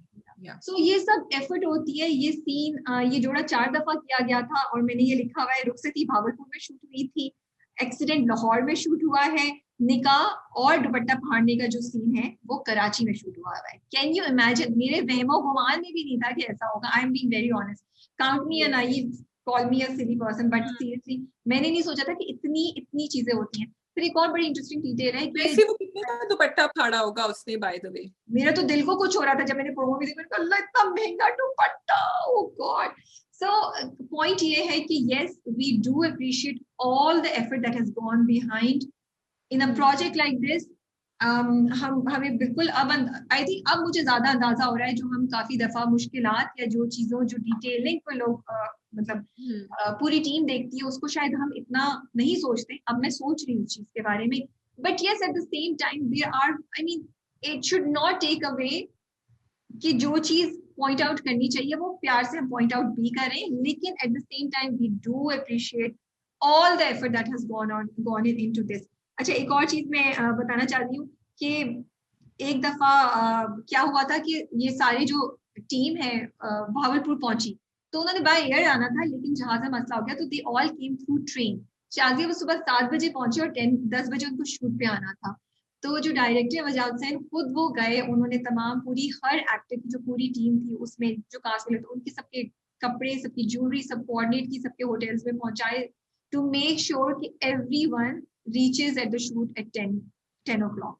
So ये सब एफर्ट होती है। ये सीन, ये जोड़ा 4 दफा किया गया था, और मैंने ये लिखा हुआ है रुखसती भावलपुर में शूट हुई थी, एक्सीडेंट लाहौर में शूट हुआ है, निकाह और दुपट्टा फाड़ने का जो सीन है वो कराची में शूट हुआ है। Can you imagine? मेरे वहमो गुमान में भी नहीं था कि ऐसा होगा। I am being very honest, count me a naive, call me a silly person, but seriously मैंने नहीं सोचा था कि इतनी इतनी चीजें होती हैं। फिर एक और बड़ी इंटरेस्टिंग डिटेल है कि
वैसे वो कितने का दुपट्टा फाड़ा होगा उसने, बाय द वे?
मेरा तो दिल को कुछ हो रहा था जब मैंने प्रोमो भी देखा, अल्लाह इतना महंगा दुपट्टा, ओह गॉड। सो पॉइंट ये है कि yes, we do appreciate all the effort that has gone behind in a project like this. हमें बिल्कुल अब आई थिंक अब मुझे ज्यादा अंदाजा हो रहा है, जो हम काफी दफा मुश्किलात या जो चीजों जो डिटेलिंग पर लोग मतलब पूरी टीम देखती है उसको शायद हम इतना नहीं सोचते। अब मैं सोच रही हूँ चीज के बारे में, but yes at the same time there are, I mean it should not take away कि जो चीज पॉइंट आउट करनी चाहिए वो प्यार से हम पॉइंट आउट भी करें, लेकिन at the same time we do appreciate all the effort that has gone into this. अच्छा, एक और चीज मैं बताना चाहती हूँ कि एक दफा क्या हुआ था कि ये सारे जो टीम है भावलपुर पहुंची, तो उन्होंने बाय एयर आना था, लेकिन जहाज में मसला हो गया तो they all came through train. Shazia वो सुबह 7 बजे पहुंचे और 10 बजे उनको शूट पे आना था। तो जो डायरेक्टर वजाद हुसैन खुद वो गए, उन्होंने तमाम पूरी हर एक्टर की जो पूरी टीम थी उसमें जो कास्ट मिले, तो उनके सबके कपड़े, सबकी ज्वेलरी, सब कोऑर्डिनेट की, सबके होटल्स में पहुंचाए टू मेक श्योर कि everyone reaches at the shoot at 10 o'clock।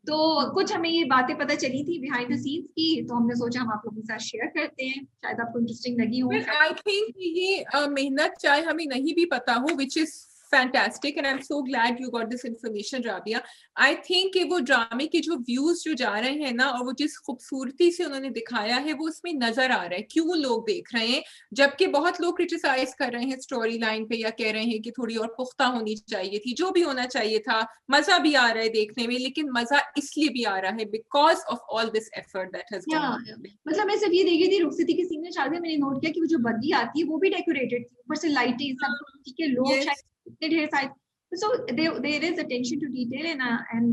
तो कुछ हमें ये बातें पता चली थी बिहाइंड द सीन्स की, तो हमने सोचा हम आप लोगों के साथ शेयर करते हैं, शायद आपको इंटरेस्टिंग लगी हो।
आई थिंक ये मेहनत चाहे हमें नहीं भी पता हो, which is fantastic and I'm so glad you got this information, Rabia. I think कि वो ड्रामे के जो व्यूज जो जा रहे हैं ना, और वो जिस खूबसूरती से उन्होंने दिखाया है वो उसमें नजर आ रहा है क्यों लोग देख रहे हैं। जबकि बहुत लोग क्रिटिसाइज कर रहे हैं स्टोरी लाइन पे, या कह रहे हैं कि थोड़ी और पुख्ता होनी चाहिए थी, जो भी होना चाहिए था। मजा भी आ रहा है देखने में, लेकिन मजा इसलिए भी आ रहा है because of all this effort that has gone.
मतलब मैं सिर्फ ये देखी थी रुखसती के सीन में शादी, मैंने नोट किया कि वो जो बद्दी आती है वो भी डेकोरेटेड थी, ऊपर से लाइटें सब, ठीक है, लोग शायद इतने ढेर सारे। So there is attention to detail and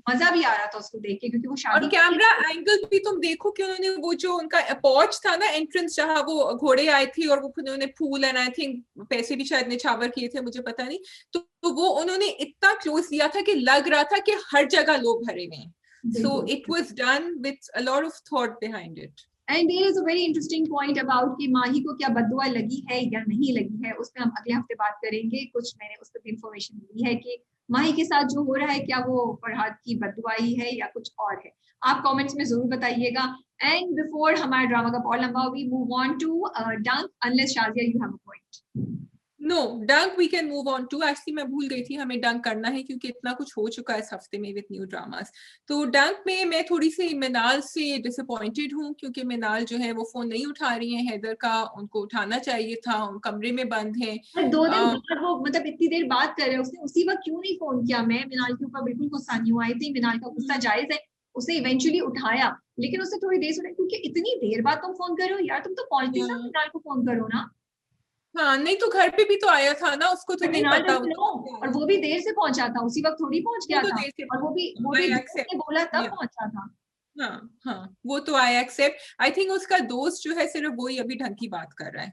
मजा भी आ रहा था उसको देख के, क्योंकि वो शादी
और कैमरा एंगल भी तुम देखो कि उन्होंने वो जो उनका अपोच था ना, एंट्रेंस जहाँ वो घोड़े आए थे और वो उन्होंने फूल एंड आई थिंक पैसे भी शायद निछावर किए थे, मुझे पता नहीं, तो वो उन्होंने इतना क्लोज लिया था कि लग रहा था कि हर जगह लोग भरे हुए हैं। So it was done with a lot of thought behind it.
And there is a very interesting point about कि माही को क्या बद्दुआ लगी है या नहीं लगी है, उस पर हम अगले हफ्ते बात करेंगे। कुछ मैंने उस पर इंफॉर्मेशन दी है कि माही के साथ जो हो रहा है क्या वो फरहाद की बद्दुआ ही है या कुछ और है। आप कमेंट्स में जरूर बताइएगा। एंड बिफोर हमारे ड्रामा का बहुत लंबा, we move on to dunk, unless Shazia you have a point.
No dunk we can move on to. Actually मैं भूल गई थी हमें डंक करना है, क्योंकि इतना कुछ हो चुका है इस हफ्ते में विद न्यू ड्रामास। तो डंक में मैं थोड़ी सी मिनाल से डिसअपॉइंटेड हूँ, क्योंकि मिनाल जो है वो फोन नहीं उठा रही है हैदर का, उनको उठाना चाहिए था, उन कमरे में बंद है।
2 दिन बाद वो मतलब इतनी देर बात कर रहे हैं, उसने उसी वक्त क्यों नहीं फोन किया? मैं मिनाल के ऊपर बिल्कुल गुस्सा नहीं हुआ, आई थी मिनाल का गुस्सा जायज है, उसने इवेंचुअली उठाया, लेकिन उसने थोड़ी देर सुना, क्योंकि इतनी देर बाद तुम फोन कर रहे हो यार, तुम तो पहुंचते साथ मिनाल को फोन करो ना।
हाँ नहीं तो घर पे भी तो आया था ना, उसको तो नहीं पता।
और वो भी देर से पहुंचा था, उसी वक्त थोड़ी पहुंच गया था, और वो भी बोला तब पहुंचा था।
हाँ हाँ वो तो आई एक्सेप्ट। आई थिंक उसका दोस्त जो है सिर्फ वही अभी ढंग की बात कर रहा है।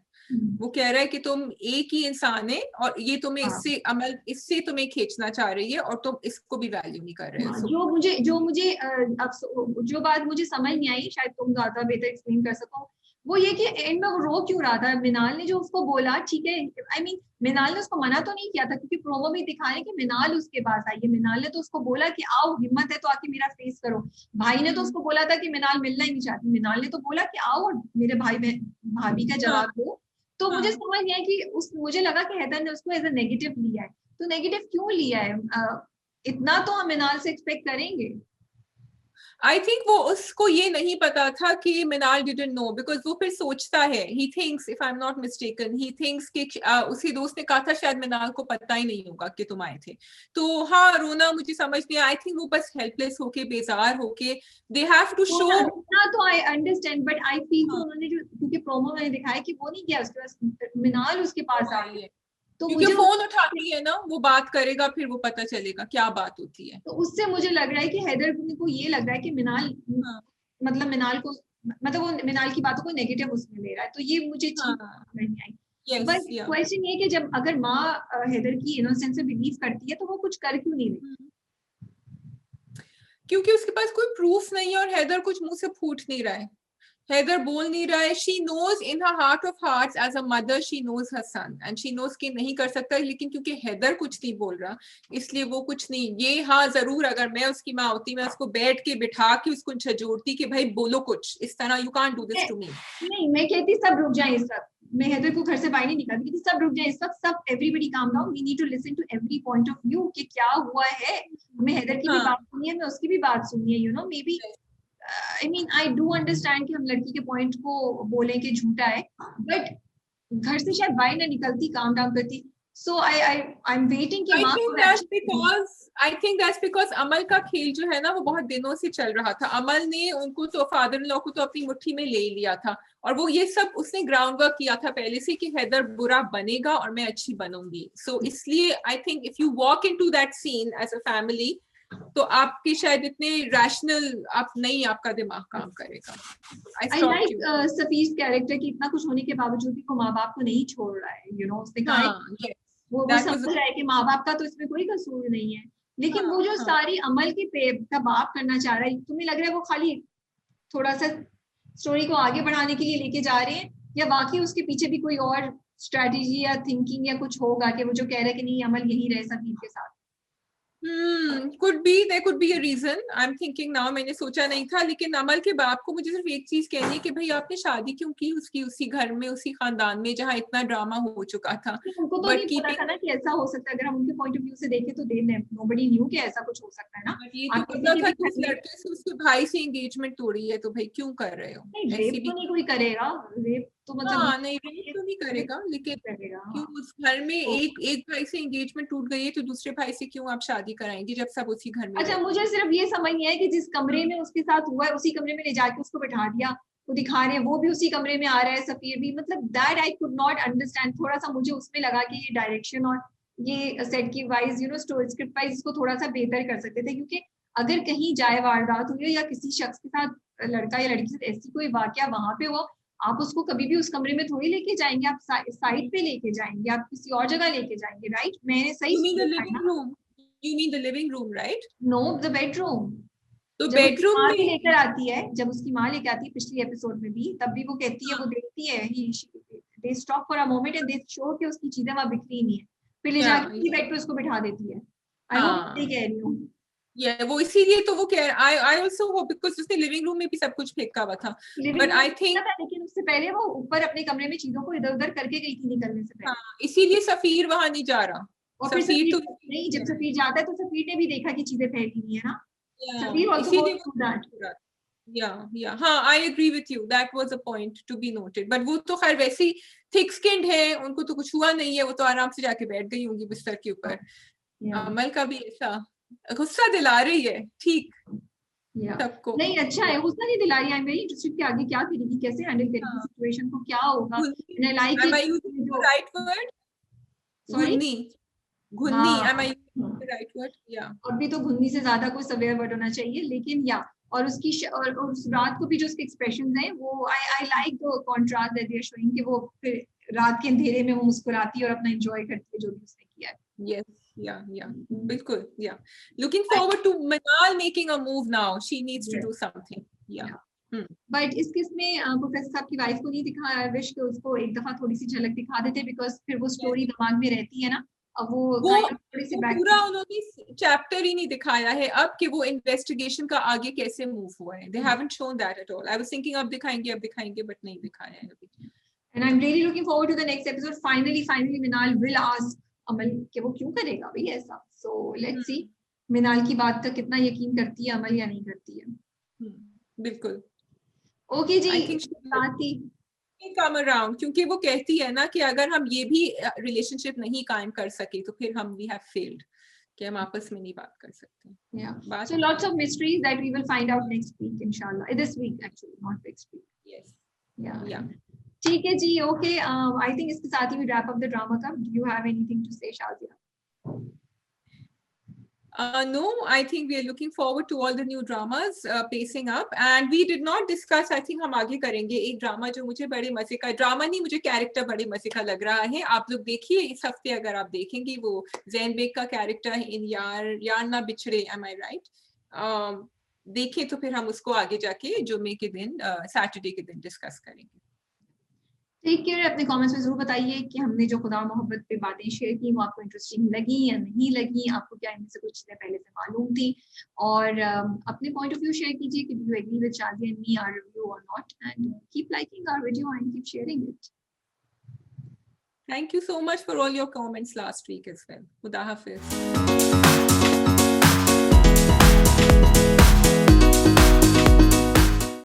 वो कह रहा है कि तुम एक ही इंसान है और ये तुम्हें इससे अमल, इससे तुम्हें खींचना चाह रही है और तुम इसको भी वैल्यू नहीं कर रहे हो।
जो मुझे जो बात मुझे समझ नहीं आई, शायद तुम ज्यादा बेहतर एक्सप्लेन कर सको, वो ये कि एंड में वो रो क्यों रहा था? मिनाल ने जो उसको बोला, ठीक है, आई मीन मिनाल ने उसको मना तो नहीं किया था, क्योंकि प्रोमो में दिखाया कि मिनाल उसके पास आई है, मिनाल ने तो उसको बोला कि आओ, हिम्मत है तो आके मेरा फेस करो। भाई ने तो उसको बोला था कि मिनाल मिलना ही नहीं चाहती, मिनाल ने तो बोला कि आओ मेरे भाई भाभी का जवाब दो। तो मुझे समझ नहीं आया कि मुझे लगा कि हैदर ने उसको एज अ नेगेटिव लिया है। तो नेगेटिव क्यों लिया है? इतना तो हम मिनाल से एक्सपेक्ट करेंगे।
आई थिंक वो उसको ये नहीं पता था कि मिनाल डिडंट नो, बिकॉज वो फिर सोचता है, he thinks, if I am not mistaken, he thinks कि उसी दोस्त ने कहा था शायद मिनाल को पता ही नहीं होगा कि तुम आए थे। तो हाँ रोना मुझे समझ नहीं, आई थिंक वो बस हेल्पलेस होके, बेजार होके, दे हैव टू शो
ना। तो I understand, but I feel कि उन्होंने जो, क्योंकि प्रोमो में दिखाया कि वो नहीं गया उसके पास, मिनाल उसके पास आ गई,
तो क्योंकि फोन उठाती है ना, वो बात करेगा फिर वो पता चलेगा क्या बात होती है।
तो उससे मुझे लग रहा है कि हैदर को ये लग रहा है कि मिनाल मतलब मिनाल को, मतलब वो मिनाल की बातों को नेगेटिव उसमें ले रहा है, तो ये मुझे नहीं आई। बस क्वेश्चन ये कि जब अगर माँ हैदर की इनोसेंस से बिलीव करती है तो वो कुछ कर क्यों नहीं रही?
क्योंकि उसके पास कोई प्रूफ नहीं है और हैदर कुछ मुंह से फूट नहीं रहा है, हैदर बोल नहीं रहा है. She knows in her heart of hearts as a mother, she knows her son and she knows कि नहीं कर सकता, लेकिन क्योंकि हैदर कुछ नहीं बोल रहा इसलिए वो कुछ नहीं. ये हाँ जरूर, अगर मैं उसकी माँ होती मैं उसको बैठ के बिठा के उसको झंझोड़ती कि भाई बोलो कुछ इस तरह, you can't do this to me.
नहीं, मैं कहती सब रुक जाए इस वक्त, मैं हैदर को घर से बाहर नहीं निकालती कि सब रुक जाए इस वक्त, सब everybody calm down, we need to listen to every point of view कि क्या हुआ है. हमें हैदर की भी बात सुनी है, मैं उसकी भी बात सुनी है, you know. Maybe I mean I do understand कि हम लड़की के पॉइंट को बोलें कि झूठा है, बट घर से शायद बाहर ना निकलती, काम डाउन करती. So I'm waiting कि
I think that's because अमल का खेल जो है ना वो बहुत दिनों से चल रहा था. अमल ने उनको तो फादर इन लॉ को तो अपनी मुट्ठी में ले लिया था और वो ये सब उसने ग्राउंड वर्क किया था पहले से कि हैदर बुरा बनेगा और मैं अच्छी बनूंगी. So इसलिए I think if you walk into that scene as a family तो आपके शायद इतने रैशनल आप नहीं, आपका दिमाग काम करेगा.
I like सफीर कैरेक्टर की इतना कुछ होने के बावजूद भी वो माँ बाप को नहीं छोड़ रहा है, यू नो. उसने कहा वो समझ रहा है कि माँ बाप का तो इसमें कोई कसूर नहीं है, लेकिन वो जो सारी अमल की का बाप करना चाह रहा है, तुम्हें लग रहा है वो खाली थोड़ा सा स्टोरी को आगे बढ़ाने के लिए लेके जा रहे हैं, या बाकी उसके पीछे भी कोई और स्ट्रेटेजी या थिंकिंग या कुछ होगा कि वो जो कह रहे हैं कि नहीं अमल यही रहे सफीर के साथ.
could be, there could be a reason. I'm thinking now, मैंने सोचा नहीं था, लेकिन अमल के बाप को मुझे सिर्फ एक चीज कहनी है कि भाई आपने शादी क्यों की उसकी उसी घर में उसी खानदान में जहाँ इतना ड्रामा हो चुका था.
उनको तो नहीं पता था ना कि ऐसा हो सकता है, अगर हम उनके पॉइंट ऑफ व्यू से देखें तो नोबडी न्यू कि ऐसा कुछ हो सकता है ना.
ये तो पता था कि उस लड़के से उसके भाई से एंगेजमेंट तोड़ी है, तो भाई क्यों कर रहे हो?
रेप तो नहीं कोई करेगा, रेप तो मतलब
हाँ नहीं रेप तो नहीं करेगा, लेकिन क्यों उस घर में एक भाई से एंगेजमेंट टूट गई है तो दूसरे भाई से क्यों आप शादी कराएंगे जब सब उसी घर में.
अच्छा, मुझे सिर्फ ये समझ नहीं है कि जिस कमरे में उसके साथ हुआ है उसी कमरे में ले जाके उसको बैठा दिया, वो दिखा रहे हैं वो भी उसी कमरे में आ रहा है, सफीर भी, मतलब that I could not understand. थोड़ा सा मुझे उसमें लगा कि ये डायरेक्शन और ये सेट की wise, you know, story script wise इसको थोड़ा सा बेहतर कर सकते थे, क्योंकि अगर कहीं जाए वारदात हुई या किसी शख्स के साथ, लड़का या लड़की के साथ ऐसी कोई वाकया वहां पे हो, आप उसको कभी भी उस कमरे में थोड़ी लेके जाएंगे, आप साइड पे लेके जाएंगे, आप किसी और जगह लेके जाएंगे, राइट? मैंने सही
You mean the living room, right?
No, the bedroom.
तो बेडरूम में
लेकर आती है, जब उसकी माँ लेकर आती है पिछली एपिसोड में भी, तब भी वो कहती है, वो देखती है, they stop for a moment and they show कि उसकी चीजें वहां बिखरी नहीं है, फिर ले जाके बेड पे उसको बिठा देती है. I hope ये कह रही हूँ.
वो इसीलिए तो वो कह I also hope because उसने लिविंग रूम में भी सब कुछ फेंका हुआ था, but I think
लेकिन उससे पहले वो ऊपर अपने कमरे में चीजों को इधर उधर करके गई थी निकलने से पहले.
इसीलिए सफीर वहां नहीं जा रहा.
और फिर सफीर तो नहीं, जब सफीर जाता है तो सफीर ने भी देखा कि चीजें फैली हुई है ना. सफीर also
हाँ I agree with you, that was a point to be noted, but वो तो खैर वैसी thick skinned है, उनको तो कुछ हुआ नहीं है, वो तो आराम से जाके बैठ गई होंगी बिस्तर के ऊपर. अमल का भी ऐसा गुस्सा दिला रही है, ठीक सबको
नहीं, अच्छा है, गुस्सा नहीं दिला रही है. मेरी इंटरेस्टेड कि आगे क्या करेगी, कैसे हैंडल करेगी सिचुएशन को, क्या होगा. And I like it.
Right word?
Sorry?
घुन्नी, am I using the right word? Yeah.
अभी तो घुन्नी से ज्यादा कोई सवेयर वर्ड होना चाहिए, लेकिन या और उसकी और उस रात को भी जो उसके एक्सप्रेशंस हैं वो I like the contrast that they are showing कि वो फिर रात के अंधेरे में वो मुस्कुराती है और अपना एंजॉय करती है जो भी उसने किया है.
Yes, yeah, बिल्कुल, yeah. Looking forward to Manal making a move now. She needs to do something. Yeah.
But इस केस में प्रोफेसर साहब की वाइफ को नहीं दिखा, विश कि उसको एक दफा थोड़ी सी झलक दिखा देते, बिकॉज फिर वो स्टोरी दिमाग में रहती है ना. अब वो
पूरा उन्होंने चैप्टर ही नहीं दिखाया है अब कि वो इन्वेस्टिगेशन का आगे कैसे मूव हुआ है. They haven't shown that at all. I was thinking अब दिखाएंगे but नहीं दिखाया है अभी.
And I'm really looking forward to the next episode. Finally Minal will ask अमल कि वो क्यों करेगा भाई ऐसा. So let's see मिनाल की बात का कितना यकीन करती है अमल या नहीं करती है.
बिल्कुल.
ओके जी, साथ ही
कम अराउंड, क्योंकि वो कहती है ना कि अगर हम ये भी रिलेशनशिप नहीं कायम कर सके तो फिर हम वी हैव फेल्ड, कि हम आपस में नहीं बात कर सकते.
So lots of mysteries that we will find out next week inshallah. This week actually, not next week.
Yes.
Yeah. ठीक है जी. Okay, I think इसके साथ ही we wrap up the drama club. Do you have anything to say, Shazia?
No, I think we are looking forward to all the new dramas pacing up, and we did not discuss. I think हम आगे करेंगे एक drama जो मुझे बड़े मजे का, drama नहीं मुझे कैरेक्टर बड़े मजे का लग रहा है. आप लोग देखिए इस हफ्ते, अगर आप देखेंगे, वो जैन बेग का कैरेक्टर है इन यार ना बिछड़े. Am I right? देखें तो फिर हम उसको आगे जाके जुम्मे के दिन सैटरडे के दिन डिस्कस करेंगे।
Take care. अपने कमेंट्स में जरूर बताइए कि हमने जो खुदा और मोहब्बत पे बातें शेयर की वो आपको इंटरेस्टिंग लगी या नहीं लगी, आपको क्या इनमें से कुछ चीजें पहले से मालूम थी, और अपने पॉइंट ऑफ व्यू शेयर कीजिए कि do you agree with Shazia and me, our review और not, and keep liking our video and keep sharing it.
Thank you so much for all your comments last week as well. Khuda Hafiz.